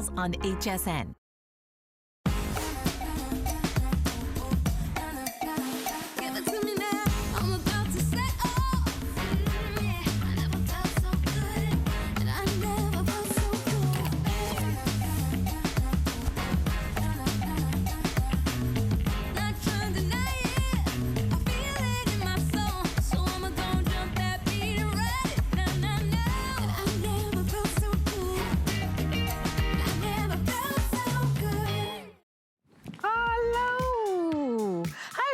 on HSN.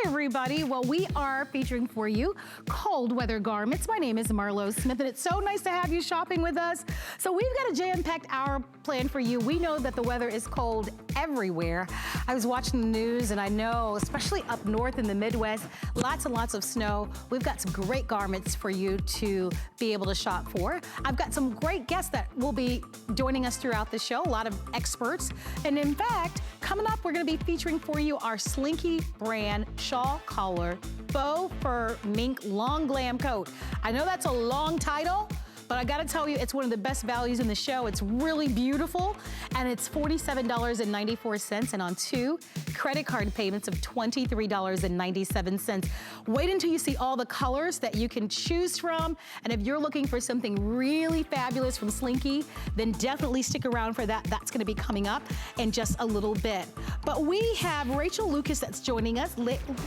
Everybody. Well, we are featuring for you cold weather garments. My name is Marlo Smith, and it's so nice to have you shopping with us. So we've got a jam-packed hour planned for you. We know that the weather is cold everywhere. I was watching the news, and I know, especially up north in the Midwest, lots and lots of snow. We've got some great garments for you to be able to shop for. I've got some great guests that will be joining us throughout the show, a lot of experts. And in fact, coming up, we're gonna be featuring for you our Slinky brand shawl collar faux fur mink long glam coat. I know that's a long title, but I gotta tell you, it's one of the best values in the show. It's really beautiful, and it's $47.94, and on 2 credit card payments of $23.97. Wait until you see all the colors that you can choose from, and if you're looking for something really fabulous from Slinky, then definitely stick around for that. That's gonna be coming up in just a little bit. But we have Rachel Lucas that's joining us.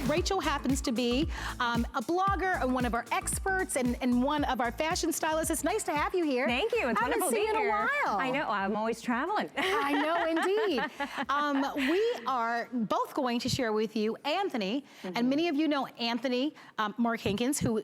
Rachel happens to be a blogger and one of our experts and one of our fashion stylists. It's nice to have you here. Thank you. It's wonderful to be here. In a while. I know. I'm always traveling. I know, indeed. We are both going to share with you Anthony, and many of you know Anthony, Mark Hankins, who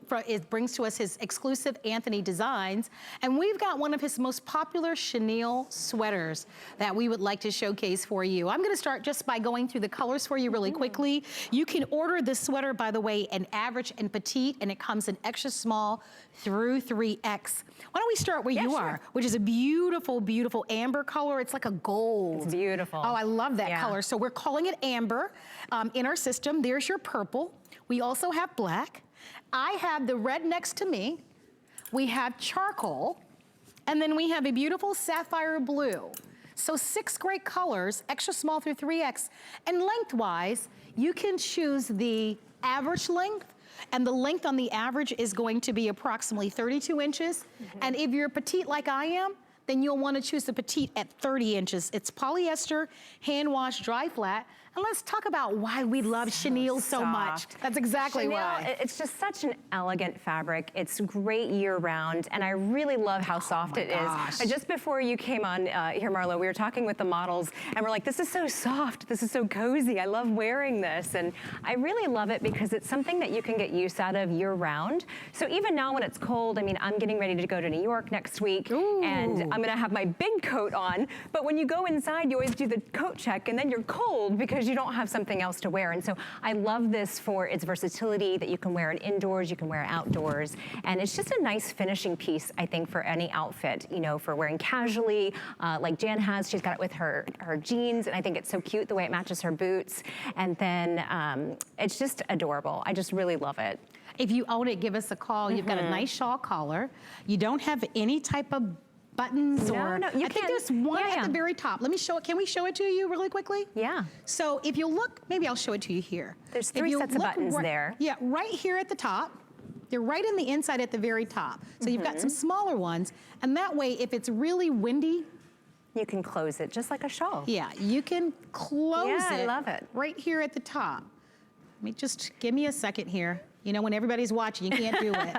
brings to us his exclusive Anthony designs, and we've got one of his most popular chenille sweaters that we would like to showcase for you. I'm going to start just by going through the colors for you really quickly. You can order this sweater, by the way, in average and petite, and it comes in extra small through 3X. Why don't we start where you are, which is a beautiful, beautiful amber color. It's like a gold. It's beautiful. Oh, I love that color. So we're calling it amber in our system. There's your purple. We also have black. I have the red next to me. We have charcoal. And then we have a beautiful sapphire blue. So 6 great colors, extra small through 3X. And lengthwise, you can choose the average length, and the length on the average is going to be approximately 32 inches. And if you're petite like I am, then you'll want to choose the petite at 30 inches. It's polyester, hand wash, dry flat. And let's talk about why we love chenille so much. That's exactly why. It's just such an elegant fabric. It's great year round, and I really love how soft it is. Just before you came on here, Marlo, we were talking with the models, and we're like, this is so soft, this is so cozy. I love wearing this, and I really love it because it's something that you can get use out of year round. So even now when it's cold, I mean, I'm getting ready to go to New York next week, and I'm gonna have my big coat on, but when you go inside, you always do the coat check, and then you're cold because you don't have something else to wear. And so I love this for its versatility, that you can wear it indoors, you can wear it outdoors. And it's just a nice finishing piece, I think, for any outfit, you know, for wearing casually, like Jan has. She's got it with her jeans, and I think it's so cute the way it matches her boots. And then it's just adorable. I just really love it. If you own it, give us a call. You've got a nice shawl collar. You don't have any type of buttons or I think there's one at the very top. Let me show it. Can we show it to you really quickly? Yeah. So if you look, maybe I'll show it to you here. There's 3 sets of buttons there. Yeah, right here at the top. They're right in the inside at the very top. So you've got some smaller ones, and that way if it's really windy, you can close it just like a shawl. Yeah, you can close it. I love it. Right here at the top. Let me just, give me a second here. You know, when everybody's watching, you can't do it.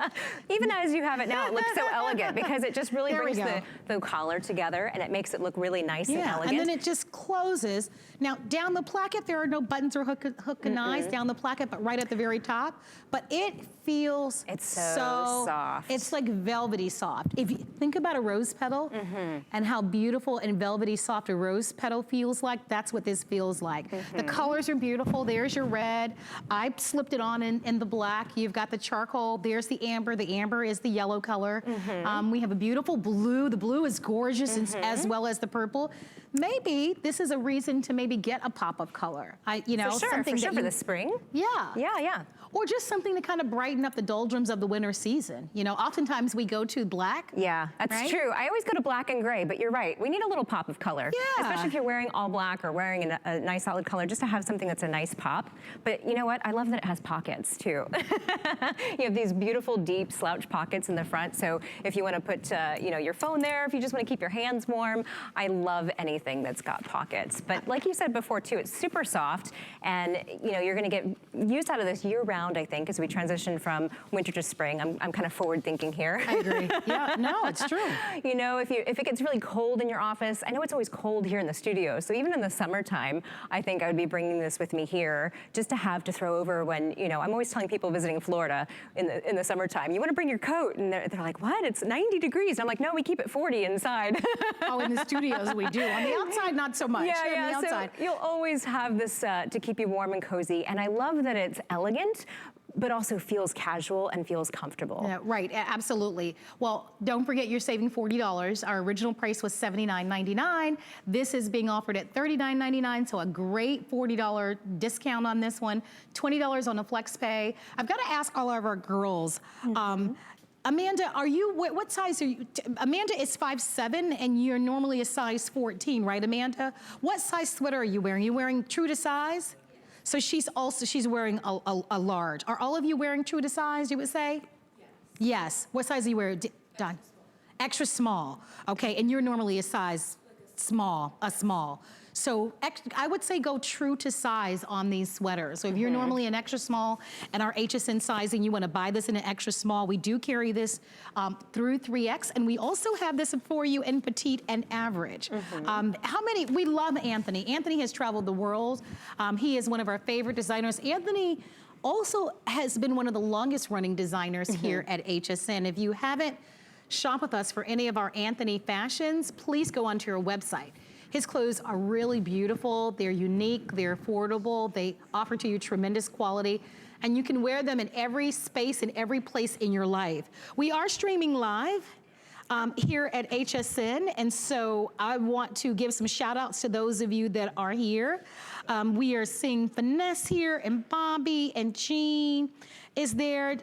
Even as you have it now, it looks so elegant because it just really brings the collar together, and it makes it look really nice and elegant. And then it just closes. Now, down the placket, there are no buttons or hook and eyes down the placket, but right at the very top. But it feels so soft. It's like velvety soft. If you think about a rose petal and how beautiful and velvety soft a rose petal feels like, that's what this feels like. The colors are beautiful. There's your red. I slipped it on in the black. You've got the charcoal. There's the amber. The amber is the yellow color. We have a beautiful blue. The blue is gorgeous, as well as the purple. maybe this is a reason to maybe get a pop of color. You know, something for the spring. Yeah. Yeah. Or just something to kind of brighten up the doldrums of the winter season. You know, oftentimes we go to black. Yeah, that's right? true. I always go to black and gray, but you're right. We need a little pop of color. Yeah. Especially if you're wearing all black or wearing a nice solid color, just to have something that's a nice pop. But you know what? I love that it has pockets too. You have these beautiful deep slouch pockets in the front. So if you want to put you know, your phone there, if you just want to keep your hands warm, I love anything that's got pockets. But like you said before too, it's super soft, and you know, you're going to get use out of this year round, I think, as we transition from winter to spring. I'm kind of forward thinking here. I agree. Yeah, no, it's true. You know, if it gets really cold in your office, I know it's always cold here in the studio, so even in the summertime, I think I would be bringing this with me here just to have to throw over when, you know, I'm always telling people visiting Florida in the summertime, you want to bring your coat, and they're like, what? It's 90 degrees. I'm like, no, we keep it 40 inside. Oh, in the studios we do. On the outside, not so much. Yeah, On the outside. So you'll always have this to keep you warm and cozy, and I love that it's elegant, but also feels casual and feels comfortable. Yeah, right, absolutely. Well, don't forget you're saving $40. Our original price was $79.99. This is being offered at $39.99, so a great $40 discount on this one, $20 on a flex pay. I've got to ask all of our girls, Amanda, are you, what size are you? Amanda is 5'7", and you're normally a size 14, right, Amanda? What size sweater are you wearing? Are you wearing true to size? So she's wearing a large. Are all of you wearing true to size, you would say? Yes. What size are you wearing, Don? Extra small. Okay, and you're normally a size small, a small. So I would say go true to size on these sweaters. So if you're normally an extra small and our HSN sizing, you want to buy this in an extra small, we do carry this through 3X, and we also have this for you in petite and average. We love Anthony. Anthony has traveled the world. He is one of our favorite designers. Anthony also has been one of the longest running designers here at HSN. If you haven't shopped with us for any of our Anthony fashions, please go onto our website. His clothes are really beautiful, they're unique, they're affordable, they offer to you tremendous quality, and you can wear them in every space and every place in your life. We are streaming live here at HSN, and so I want to give some shout outs to those of you that are here. We are seeing Finesse here, and Bobby, and Jean is there.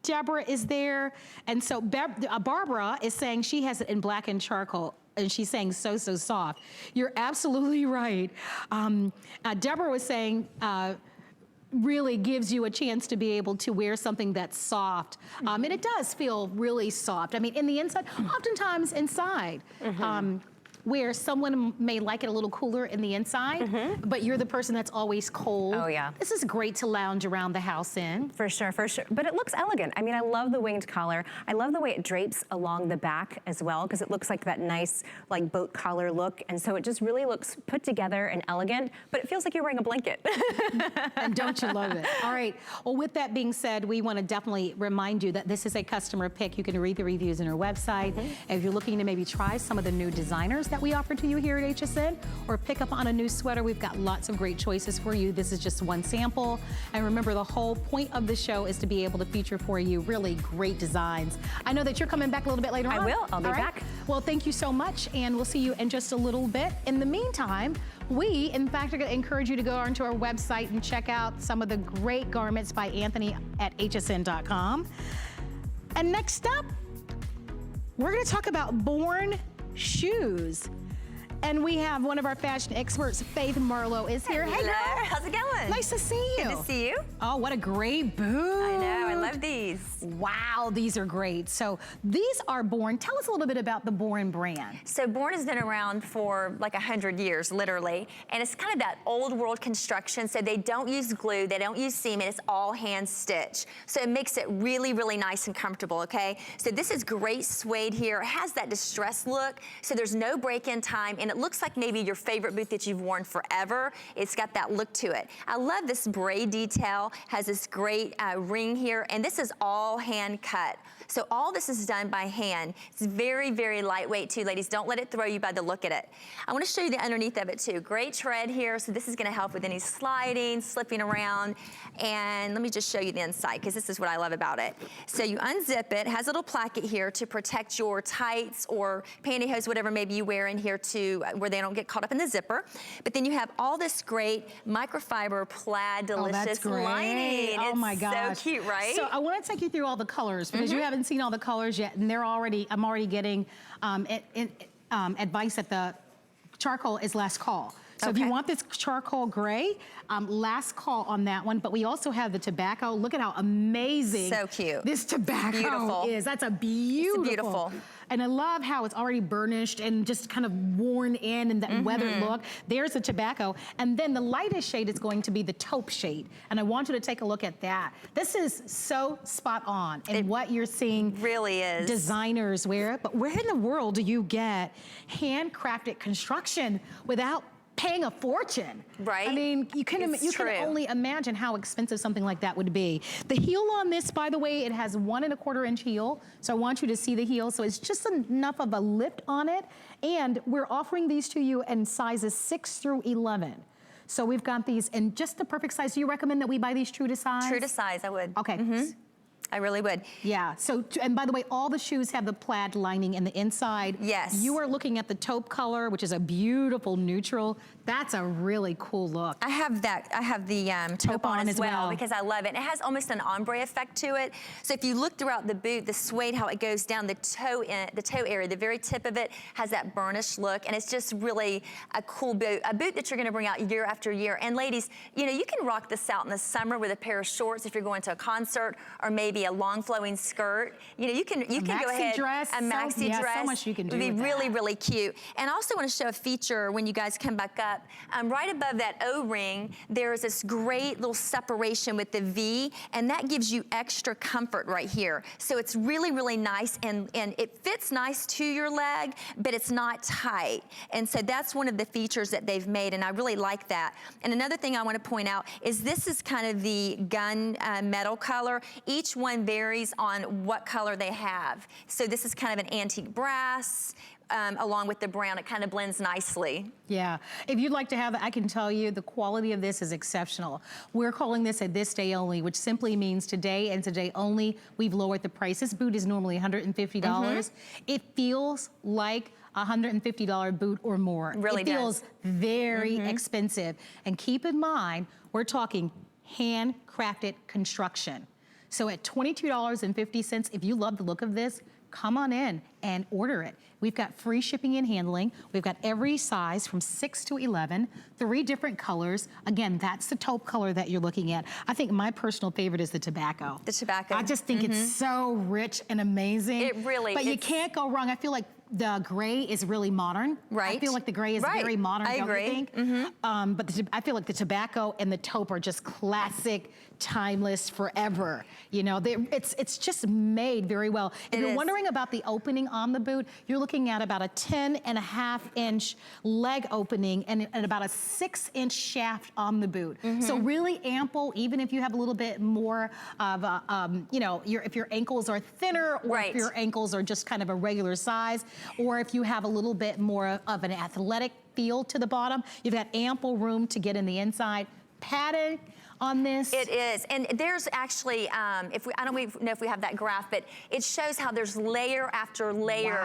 Deborah is there, and so Barbara is saying she has it in black and charcoal, and she's saying so soft. You're absolutely right. Deborah was saying really gives you a chance to be able to wear something that's soft, and it does feel really soft. I mean, in the inside, oftentimes inside. Where someone may like it a little cooler in the inside, but you're the person that's always cold. Oh, yeah. This is great to lounge around the house in. For sure, for sure. But it looks elegant. I mean, I love the winged collar. I love the way it drapes along the back as well, because it looks like that nice, like, boat collar look. And so it just really looks put together and elegant, but it feels like you're wearing a blanket. And don't you love it? All right. Well, with that being said, we want to definitely remind you that this is a customer pick. You can read the reviews on our website. If you're looking to maybe try some of the new designers that we offer to you here at HSN, or pick up on a new sweater, we've got lots of great choices for you. This is just one sample. And remember, the whole point of the show is to be able to feature for you really great designs. I know that you're coming back a little bit later on. I will. I'll be back. Well, thank you so much, and we'll see you in just a little bit. In the meantime, we, in fact, are going to encourage you to go onto our website and check out some of the great garments by Anthony at hsn.com. And next up, we're going to talk about Born shoes. And we have one of our fashion experts, Faith Marlowe, is here. Hello, hey, how's it going? Nice to see you. Good to see you. Oh, what a great boot. I know, I love these. Wow, these are great. So these are Born. Tell us a little bit about the Born brand. So Born has been around for like 100 years, literally. And it's kind of that old world construction. So they don't use glue, they don't use seam, and it's all hand stitch. So it makes it really, really nice and comfortable, okay? So this is great suede here. It has that distressed look. So there's no break-in time, and it looks like maybe your favorite boot that you've worn forever. It's got that look to it. I love this braid detail, has this great ring here, and this is all hand cut. So all this is done by hand. It's very, very lightweight too, ladies. Don't let it throw you by the look at it. I want to show you the underneath of it too. Great tread here, so this is going to help with any sliding, slipping around. And let me just show you the inside, because this is what I love about it. So you unzip it, has a little placket here to protect your tights or pantyhose, whatever maybe you wear in here to where they don't get caught up in the zipper. But then you have all this great microfiber plaid delicious lining. Oh my gosh. So cute, right? So I want to take you through all the colors because you haven't seen all the colors yet, and I'm already getting advice that the charcoal is last call. So if you want this charcoal gray, last call on that one. But we also have the tobacco. Look at how amazing this tobacco is. That's a beautiful. And I love how it's already burnished and just kind of worn in and that weathered look. There's the tobacco. And then the lightest shade is going to be the taupe shade. And I want you to take a look at that. This is so spot on. And what you're seeing really is designers wear. But where in the world do you get handcrafted construction without paying a fortune? Right. I mean, you can only imagine how expensive something like that would be. The heel on this, by the way, it has 1 1/4 inch heel. So I want you to see the heel. So it's just enough of a lift on it. And we're offering these to you in sizes 6 through 11. So we've got these in just the perfect size. Do you recommend that we buy these true to size? True to size, I would. Okay. I really would. Yeah, so, and by the way, all the shoes have the plaid lining in the inside. Yes. You are looking at the taupe color, which is a beautiful neutral. That's a really cool look. I have that. I have the taupe on as well because I love it. And it has almost an ombre effect to it. So if you look throughout the boot, the suede, how it goes down the toe area, the very tip of it has that burnished look, and it's just really a cool boot. A boot that you're going to bring out year after year. And ladies, you know, you can rock this out in the summer with a pair of shorts if you're going to a concert, or maybe a long flowing skirt. You know, you can go ahead. A maxi dress. So much you can do. It would be really, really cute. And I also want to show a feature when you guys come back up. Right above that O-ring, there's this great little separation with the V, and that gives you extra comfort right here. So it's really, really nice, and it fits nice to your leg, but it's not tight. And so that's one of the features that they've made, and I really like that. And another thing I want to point out is this is kind of the gun metal color. Each one varies on what color they have. So this is kind of an antique brass, along with the brown. It kind of blends nicely. Yeah, if you'd like to have it, I can tell you the quality of this is exceptional. We're calling this a this day only, which simply means today and today only. We've lowered the price. This boot is normally $150. It feels like a $150 boot or more. Really does. It feels very expensive. And keep in mind, we're talking handcrafted construction. So at $22.50, if you love the look of this, come on in and order it. We've got free shipping and handling. We've got every size from 6 to 11, 3 different colors. Again, that's the taupe color that you're looking at. I think my personal favorite is the tobacco. The tobacco. I just think it's so rich and amazing. It really is. But you can't go wrong. I feel like the gray is really modern. Right. I feel like the gray is very modern, I agree. You think? But I feel like the tobacco and the taupe are just classic, timeless, forever. You know, it's just made very well. If you're wondering about the opening on the boot, you're looking at about a 10.5 inch leg opening and about a 6 inch shaft on the boot. So really ample, even if you have a little bit more of a, you know, if your ankles are thinner, or if your ankles are just kind of a regular size, or if you have a little bit more of an athletic feel to the bottom, you've got ample room to get in the inside. Padded on this. It is, and there's actually, I don't know if we have that graph, but it shows how there's layer after layer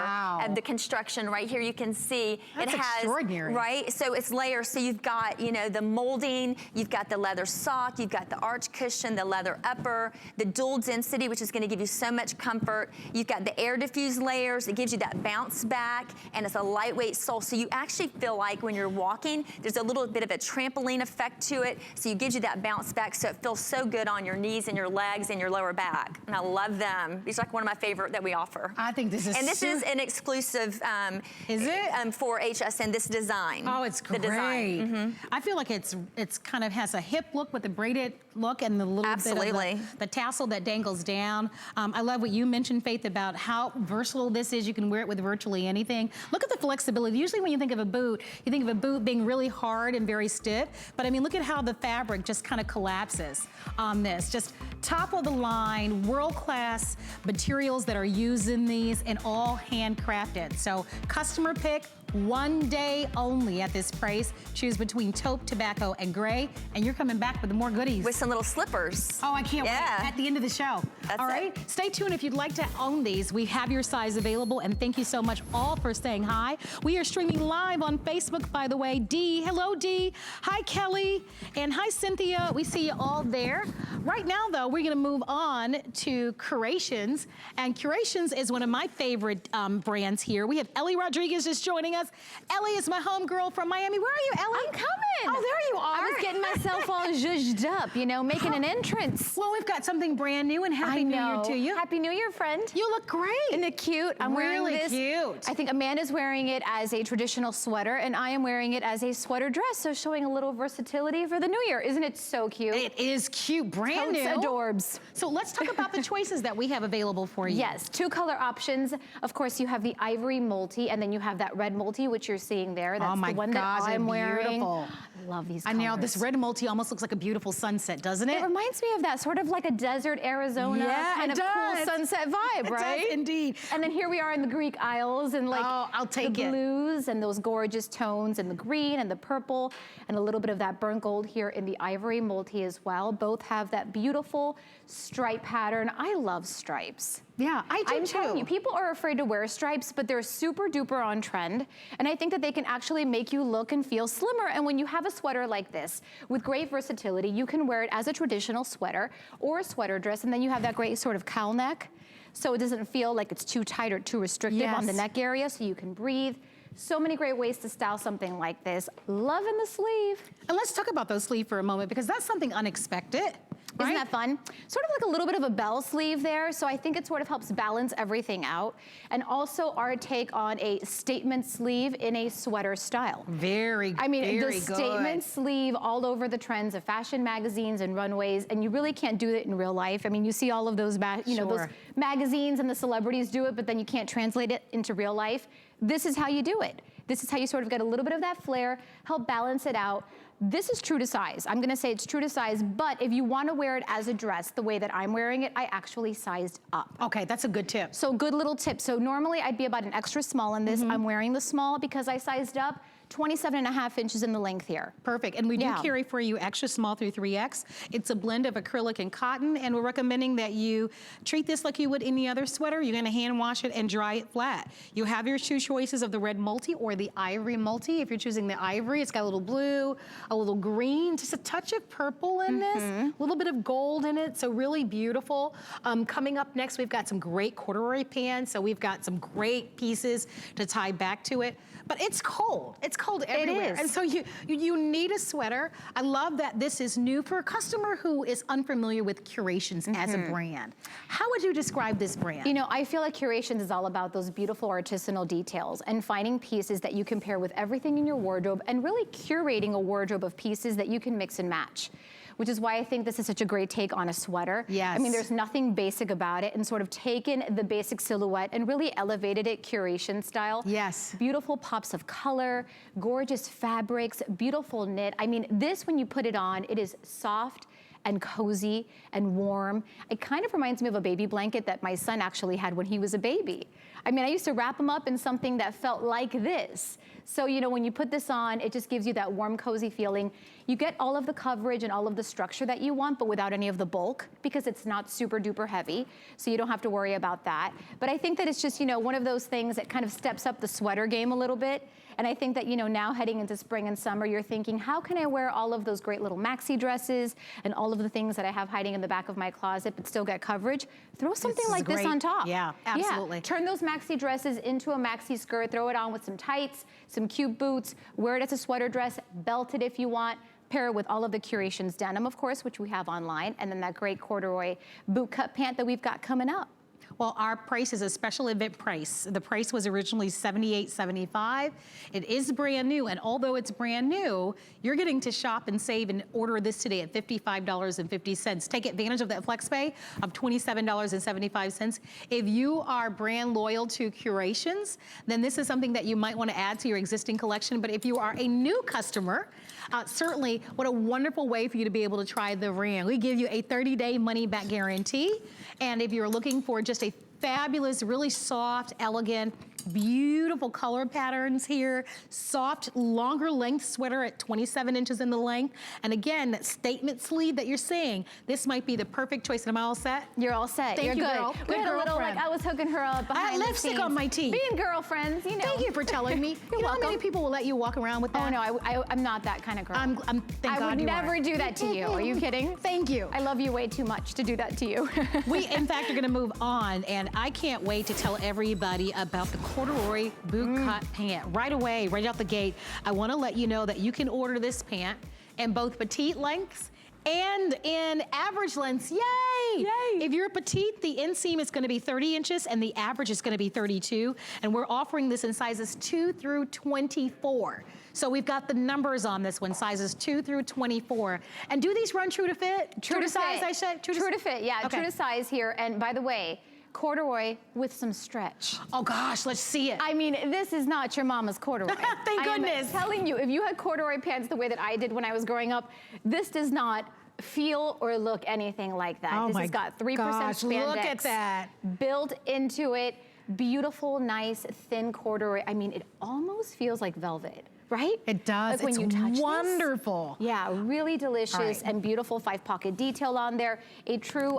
of the construction. Right here you can see That's it has, extraordinary. Right? So it's layers, so you've got, you know, the molding, you've got the leather sock, you've got the arch cushion, the leather upper, the dual density, which is gonna give you so much comfort. You've got the air diffuse layers, it gives you that bounce back, and it's a lightweight sole, so you actually feel like when you're walking, there's a little bit of a trampoline effect to it, so it gives you that bounce back, so it feels so good on your knees and your legs and your lower back. And I love them. These are like one of my favorite that we offer. I think this is And this is an exclusive for HSN, this design. Oh, it's great. The design. I feel like it's kind of has a hip look with a braided look and the little bit of the tassel that dangles down. I love what you mentioned, Faith, about how versatile this is. You can wear it with virtually anything. Look at the flexibility. Usually when you think of a boot, you think of a boot being really hard and very stiff. But I mean, look at how the fabric just kind of collapses on this. Just top of the line, world-class materials that are used in these and all handcrafted. So customer pick, 1 day only at this price. Choose between taupe, tobacco, and gray, and you're coming back with more goodies. With some little slippers. Oh, I can't wait. At the end of the show. That's all right? it. Stay tuned if you'd like to own these. We have your size available, and thank you so much all for saying hi. We are streaming live on Facebook, by the way. Dee, hello, Dee. Hi, Kelly. And hi, Cynthia. We see you all there. Right now, though, we're gonna move on to Curations. And Curations is one of my favorite brands here. We have Ellie Rodriguez just joining us. Ellie is my homegirl from Miami. Where are you, Ellie? I'm coming. Oh, there you are. I was getting myself all zhuzhed up, you know, making an entrance. Well, we've got something brand new, and Happy New Year to you. Happy New Year, friend. You look great. Isn't it cute? I'm wearing Really this. cute. I think Amanda's wearing it as a traditional sweater, and I am wearing it as a sweater dress, so showing a little versatility for the new year. Isn't it so cute? It is cute, brand Totes new. adorbs. So let's talk about the choices that we have available for you. Yes, 2 color options. Of course, you have the ivory multi, and then you have that red multi, which you're seeing there. That's Oh my the one gosh, that I'm they're wearing. beautiful. I love these I colors. know, this red multi almost looks like a beautiful sunset, doesn't it? It reminds me of that sort of like a desert Arizona kind of cool sunset vibe, right? It does indeed. And then here we are in the Greek Isles and like Oh, I'll take the it. blues and those gorgeous tones and the green and the purple and a little bit of that burnt gold here in the ivory multi as well. Both have that beautiful stripe pattern. I love stripes. Yeah, I do I'm too. telling you, people are afraid to wear stripes, but they're super duper on trend. And I think that they can actually make you look and feel slimmer. And when you have a sweater like this with great versatility, you can wear it as a traditional sweater or a sweater dress. And then you have that great sort of cowl neck. So it doesn't feel like it's too tight or too restrictive on the Yes. neck area, so you can breathe. So many great ways to style something like this. Loving the sleeve. And let's talk about those sleeves for a moment, because that's something unexpected. Right? Isn't that fun? Sort of like a little bit of a bell sleeve there, so I think it sort of helps balance everything out. And also our take on a statement sleeve in a sweater style. Very, I mean, very the statement good. sleeve all over the trends of fashion magazines and runways, and you really can't do it in real life. I mean, you see all of those, those Sure. magazines and the celebrities do it, but then you can't translate it into real life. This is how you do it. This is how you sort of get a little bit of that flair, help balance it out. This is true to size. I'm gonna say it's true to size, but if you wanna wear it as a dress, the way that I'm wearing it, I actually sized up. Okay, that's a good tip. So good little tip. So normally I'd be about an extra small in this. I'm wearing the small because I sized up 27.5 inches in the length here. Perfect, and we do Yeah. carry for you extra small through 3X. It's a blend of acrylic and cotton, and we're recommending that you treat this like you would any other sweater. You're gonna hand wash it and dry it flat. You have your 2 choices of the red multi or the ivory multi. If you're choosing the ivory, it's got a little blue, a little green, just a touch of purple in this, a little bit of gold in it, so really beautiful. Coming up next, we've got some great corduroy pants, so we've got some great pieces to tie back to it. But it's cold. It's cold everywhere. is. And so you need a sweater. I love that this is new for a customer who is unfamiliar with Curations as a brand. How would you describe this brand? You know, I feel like Curations is all about those beautiful artisanal details and finding pieces that you can pair with everything in your wardrobe and really curating a wardrobe of pieces that you can mix and match. Which is why I think this is such a great take on a sweater. Yes. I mean, there's nothing basic about it, and sort of taken the basic silhouette and really elevated it Curation style. Yes. Beautiful pops of color, gorgeous fabrics, beautiful knit. I mean, this, when you put it on, it is soft and cozy and warm. It kind of reminds me of a baby blanket that my son actually had when he was a baby. I mean, I used to wrap him up in something that felt like this. So, you know, when you put this on, it just gives you that warm, cozy feeling. You get all of the coverage and all of the structure that you want, but without any of the bulk, because it's not super duper heavy, so you don't have to worry about that. But I think that it's just, you know, one of those things that kind of steps up the sweater game a little bit. And I think that, you know, now heading into spring and summer, you're thinking, how can I wear all of those great little maxi dresses and all of the things that I have hiding in the back of my closet, but still get coverage? Throw something is like this great. on top. Yeah, absolutely. Yeah. Turn those maxi dresses into a maxi skirt, throw it on with some tights, some cute boots, wear it as a sweater dress, belt it if you want, pair it with all of the Curations denim, of course, which we have online, and then that great corduroy boot cut pant that we've got coming up. Well, our price is a special event price. The price was originally $78.75. It is brand new, and although it's brand new, you're getting to shop and save and order this today at $55.50. Take advantage of that flex pay of $27.75. If you are brand loyal to Curations, then this is something that you might want to add to your existing collection. But if you are a new customer, certainly what a wonderful way for you to be able to try the brand. We give you a 30-day money-back guarantee. And if you're looking for just a fabulous, really soft, elegant, beautiful color patterns here. Soft, longer length sweater at 27 inches in the length. And again, that statement sleeve that you're seeing, this might be the perfect choice. Am I all set? You're all set. Thank You're you, good. girl. We Good had a little, girlfriend. I was hooking her up behind I had the lipstick scenes. on my teeth. Being girlfriends, you know. Thank you for telling me. You're You know how welcome. many people will let you walk around with that? Oh no, I'm not that kind of girl. Thank I God would you never are. do that to you. Are you kidding? Thank you. I love you way too much to do that to you. We, in fact, are gonna move on, and I can't wait to tell everybody about the corduroy boot cut pant. Right away, right out the gate, I wanna let you know that you can order this pant in both petite lengths and in average lengths. Yay! Yay! If you're petite, the inseam is gonna be 30 inches and the average is gonna be 32. And we're offering this in sizes 2 through 24. So we've got the numbers on this one, sizes 2 through 24. And do these run true to fit? True to size, I said? True to fit, yeah, Okay. true to size here. And by the way, corduroy with some stretch. Oh gosh, let's see it. I mean, this is not your mama's corduroy. Thank goodness. I am telling you, if you had corduroy pants the way that I did when I was growing up, this does not feel or look anything like that. Oh This my has got 3% gosh, spandex. look at that. Built into it. Beautiful, nice, thin corduroy. I mean, it almost feels like velvet, right? It does. Like when It's you touch this. wonderful. Yeah, really delicious All right. and beautiful 5-pocket detail on there. A true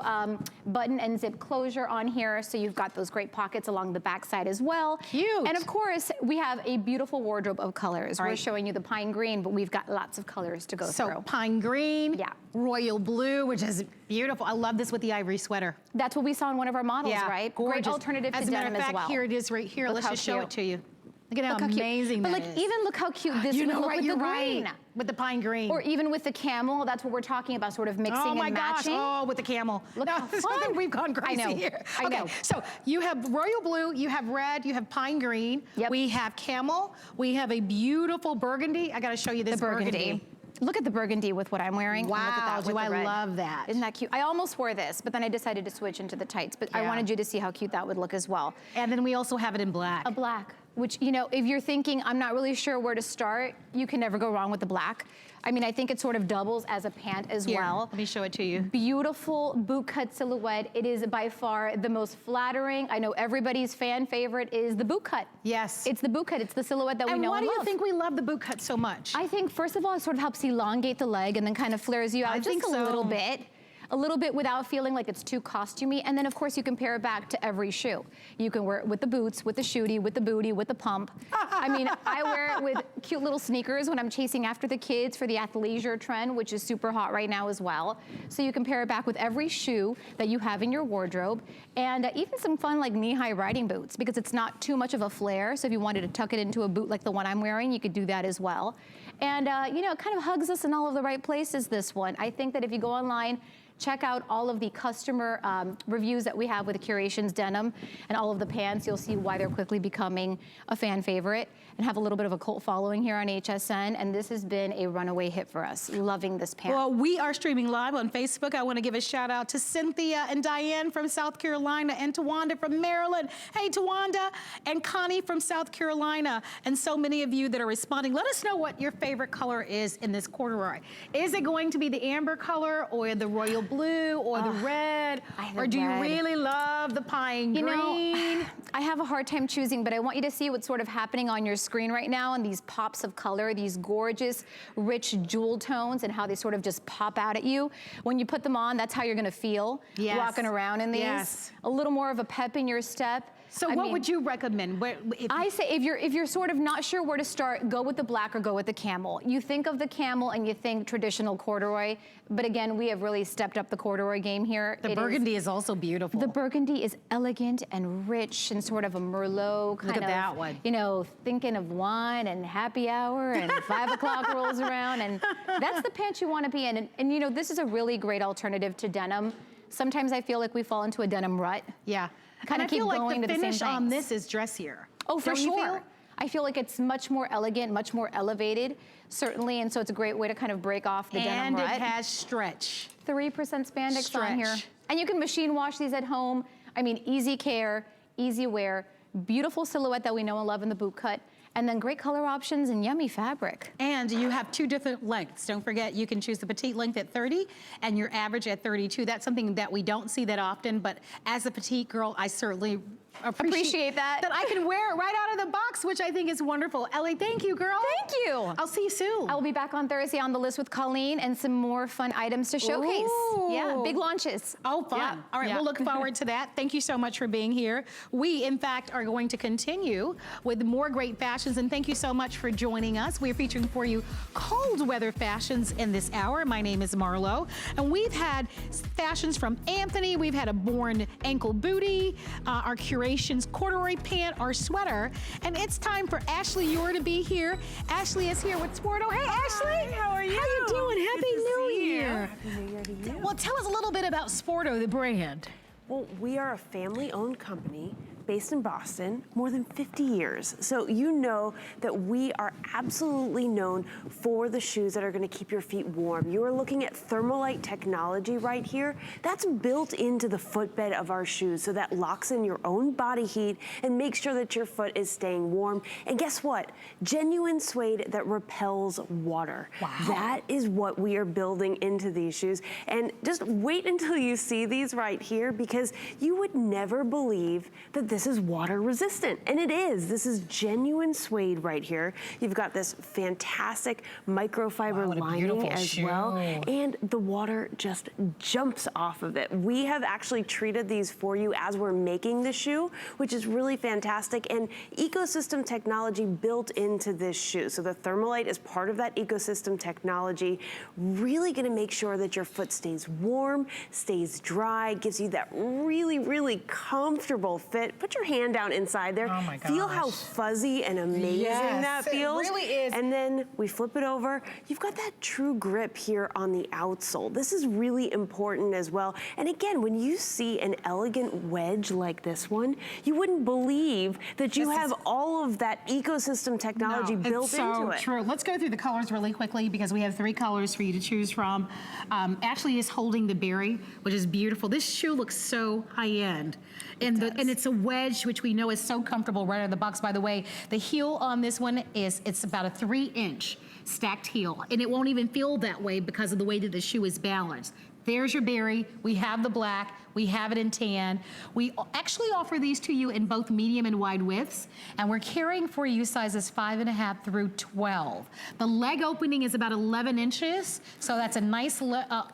button and zip closure on here, so you've got those great pockets along the backside as well. Cute. And of course, we have a beautiful wardrobe of colors. All We're right. showing you the pine green, but we've got lots of colors to go So through. pine green, Yeah. royal blue, which is beautiful. I love this with the ivory sweater. That's what we saw in one of our models, right? Gorgeous. Great alternative as to a matter denim of as fact, well. here it is right here. Look Let's how just show cute. it to you. Look at how Look how cute. amazing But that like, is. even look how cute this You would know look what? with You're the green. right. With the pine green. Or even with the camel, that's what we're talking about, sort of mixing Oh my and gosh! matching. Oh, with the camel. Look how I fun. think we've gone crazy I know. here. I Okay, know. so you have royal blue, you have red, you have pine green. Yep. We have camel. We have a beautiful burgundy. I got to show you this The burgundy. Look at the burgundy with what I'm wearing. and Wow, look at that do with the I red. love that. Isn't that cute? I almost wore this, but then I decided to switch into the tights. But I Yeah. wanted you to see how cute that would look as well. And then we also have it in black. A black, which, you know, if you're thinking, I'm not really sure where to start, you can never go wrong with the black. I mean, I think it sort of doubles as a pant as Here, well. let me show it to you. Beautiful boot cut silhouette. It is by far the most flattering. I know everybody's fan favorite is the boot cut. Yes. It's the boot cut. It's the silhouette that we And know why and do you love. think we love the boot cut so much? I think, first of all, it sort of helps elongate the leg and then kind of flares you out I just think a so. little bit. A little bit without feeling like it's too costumey. And then, of course, you can pair it back to every shoe. You can wear it with the boots, with the shootie, with the booty, with the pump. I mean, I wear it with cute little sneakers when I'm chasing after the kids for the athleisure trend, which is super hot right now as well. So you can pair it back with every shoe that you have in your wardrobe. And even some fun like knee-high riding boots, because it's not too much of a flare. So if you wanted to tuck it into a boot like the one I'm wearing, you could do that as well. And, you know, it kind of hugs us in all of the right places, this one. I think that if you go online, check out all of the customer reviews that we have with the Curations denim and all of the pants. You'll see why they're quickly becoming a fan favorite and have a little bit of a cult following here on HSN. And this has been a runaway hit for us. Loving this pant. Well, we are streaming live on Facebook. I want to give a shout out to Cynthia and Diane from South Carolina and Tawanda from Maryland. Hey, Tawanda, and Connie from South Carolina, and so many of you that are responding. Let us know what your favorite color is in this corduroy. Is it going to be the amber color or the royal blue or the red? the Or do you red. really love the pine You green? know, I have a hard time choosing, but I want you to see what's sort of happening on your screen right now and these pops of color, these gorgeous, rich jewel tones and how they sort of just pop out at you. When you put them on, that's how you're gonna feel Yes. walking around in these. Yes. A little more of a pep in your step. So I what mean, would you recommend? I say if you're sort of not sure where to start, go with the black or go with the camel. You think of the camel and you think traditional corduroy, but again, we have really stepped up the corduroy game here. The It burgundy is also beautiful. the burgundy is elegant and rich and sort of a Merlot kind Look of, at that one. you know, thinking of wine and happy hour and 5 o'clock rolls around, and that's the pants you want to be in. And you know, this is a really great alternative to denim. Sometimes I feel like we fall into a denim rut. Yeah. Kinda And I keep feel like going the to the same finish on things. this is dressier. Oh, for Don't you sure. feel? I feel like it's much more elegant, much more elevated, certainly, and so it's a great way to kind of break off the denim And it rut. has stretch. 3% spandex on here. Stretch. And you can machine wash these at home. I mean, easy care, easy wear, beautiful silhouette that we know and love in the boot cut. and then great color options and yummy fabric. And you have 2 different lengths. Don't forget, you can choose the petite length at 30 and your average at 32. That's something that we don't see that often, but as a petite girl, I certainly appreciate that. That I can wear it right out of the box, which I think is wonderful. Ellie, thank you, girl. Thank you. I'll see you soon. I will be back on Thursday on the list with Colleen and some more fun items to showcase. Ooh. Yeah, big launches. Oh, fun. Yeah. All right, Yeah. we'll look forward to that. Thank you so much for being here. We, in fact, are going to continue with more great fashions, and thank you so much for joining us. We're featuring for you cold weather fashions in this hour. My name is Marlo, and we've had fashions from Anthony. We've had a Born ankle booty, our curations corduroy pant, our sweater, and it's time for Ashley Ure to be here. Ashley is here with Sporto. Hey, Ashley. How are you? How you doing? Happy New Year. Happy New Year to you. Well, tell us a little bit about Sporto, the brand. Well, we are a family-owned company based in Boston, more than 50 years. So you know that we are absolutely known for the shoes that are gonna keep your feet warm. You are looking at Thermalite technology right here. That's built into the footbed of our shoes, so that locks in your own body heat and makes sure that your foot is staying warm. And guess what? Genuine suede that repels water. Wow. That is what we are building into these shoes. And just wait until you see these right here, because you would never believe that this is water resistant, and it is. This is genuine suede right here. You've got this fantastic microfiber Wow, what a lining beautiful as shoe. well, and the water just jumps off of it. We have actually treated these for you as we're making the shoe, which is really fantastic, and ecosystem technology built into this shoe. So the Thermalite is part of that ecosystem technology, really gonna make sure that your foot stays warm, stays dry, gives you that really, really comfortable fit. Put your hand down inside there. Oh my Feel how gosh. fuzzy and amazing Yes, that it feels. really is. And then we flip it over. You've got that true grip here on the outsole. This is really important as well. And again, when you see an elegant wedge like this one, you wouldn't believe that you have all of that ecosystem technology built into it. True. Let's go through the colors really quickly because we have 3 colors for you to choose from. Ashley is holding the berry, which is beautiful. This shoe looks so high-end. And it's a wedge, which we know is so comfortable right out of the box. By the way, the heel on this one it's about a 3-inch stacked heel, and it won't even feel that way because of the way that the shoe is balanced. There's your berry. We have the black. We have it in tan. We actually offer these to you in both medium and wide widths, and we're carrying for you sizes 5.5 through 12. The leg opening is about 11 inches, so that's a nice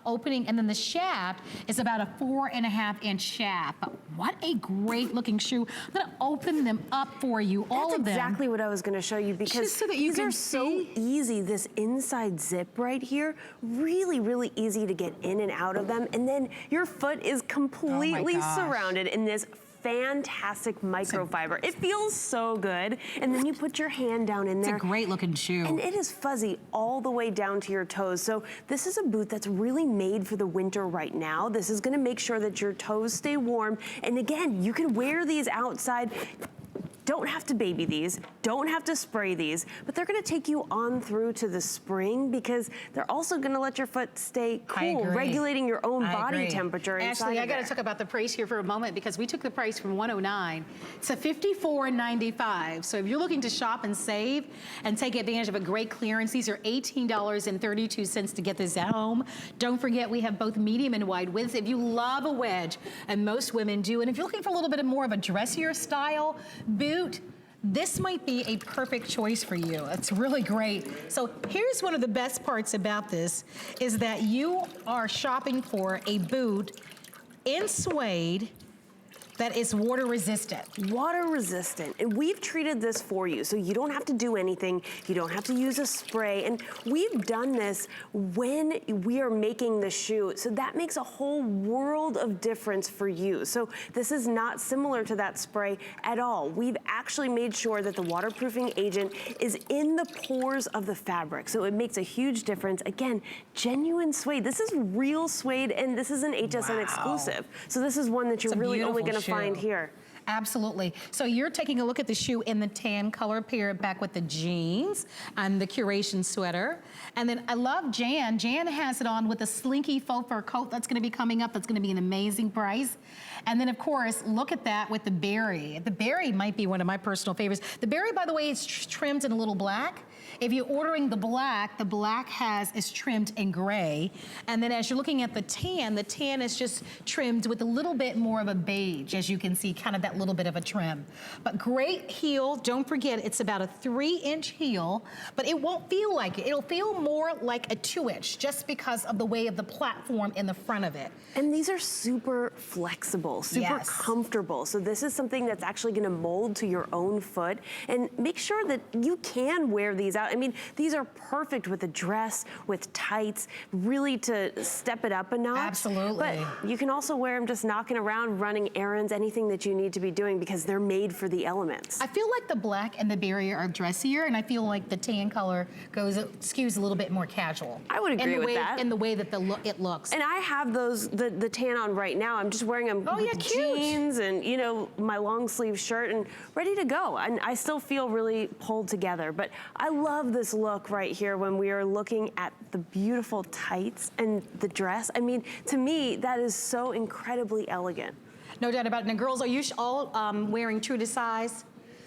opening, and then the shaft is about a 4.5-inch shaft. But what a great looking shoe. I'm gonna open them up for you, all That's of them. exactly what I was gonna show you, because Just so that you these can are so see. easy. This inside zip right here, really, really easy to get in and out of them. And then your foot is completely gosh. surrounded in this fantastic microfiber. It feels so good. And then you put your hand down in there. It's a great looking shoe. And it is fuzzy all the way down to your toes. So this is a boot that's really made for the winter right now. This is gonna make sure that your toes stay warm. And again, you can wear these outside. Don't have to baby these, don't have to spray these, but they're gonna take you on through to the spring, because they're also gonna let your foot stay cool, regulating your own body temperature inside Ashley, I of gotta there. talk about the price here for a moment, because we took the price from $109 to $54.95. So if you're looking to shop and save and take advantage of a great clearance, these are $18.32 to get this at home. Don't forget, we have both medium and wide widths. If you love a wedge, and most women do, and if you're looking for a little bit more of a dressier style boot, this might be a perfect choice for you. It's really great. So here's one of the best parts about this, is that you are shopping for a boot in suede that is water resistant. Water resistant, and we've treated this for you, so you don't have to do anything, you don't have to use a spray, and we've done this when we are making the shoe, so that makes a whole world of difference for you. So this is not similar to that spray at all. We've actually made sure that the waterproofing agent is in the pores of the fabric, so it makes a huge difference. Again, genuine suede. This is real suede, and this is an HSN exclusive, so this is one that you're really only gonna find here. Absolutely. So you're taking a look at the shoe in the tan color, pair it back with the jeans and the Curation sweater. And then I love Jan. Jan has it on with a slinky faux fur coat that's gonna be coming up. That's gonna be an amazing price. And then of course, look at that with the berry. The berry might be one of my personal favorites. The berry, by the way, is trimmed in a little black. If you're ordering the black is trimmed in gray. And then as you're looking at the tan is just trimmed with a little bit more of a beige, as you can see, kind of that little bit of a trim. But great heel, don't forget, it's about a 3-inch heel, but it won't feel like it. It'll feel more like a 2-inch just because of the way of the platform in the front of it. And these are super flexible, super comfortable. So this is something that's actually gonna mold to your own foot, and make sure that you can wear these out. I mean, these are perfect with a dress, with tights, really to step it up a notch. Absolutely. But you can also wear them just knocking around, running errands, anything that you need to be doing, because they're made for the elements. I feel like the black and the berry are dressier, and I feel like the tan color skews a little bit more casual. I would agree with that. In the way that it looks. And I have those, the tan on right now. I'm just wearing them with jeans and, you know, my long sleeve shirt and ready to go. And I still feel really pulled together. But I love this look right here when we are looking at the beautiful tights and the dress. I mean, to me, that is so incredibly elegant. No doubt about it. Now, girls, are you all wearing true to size?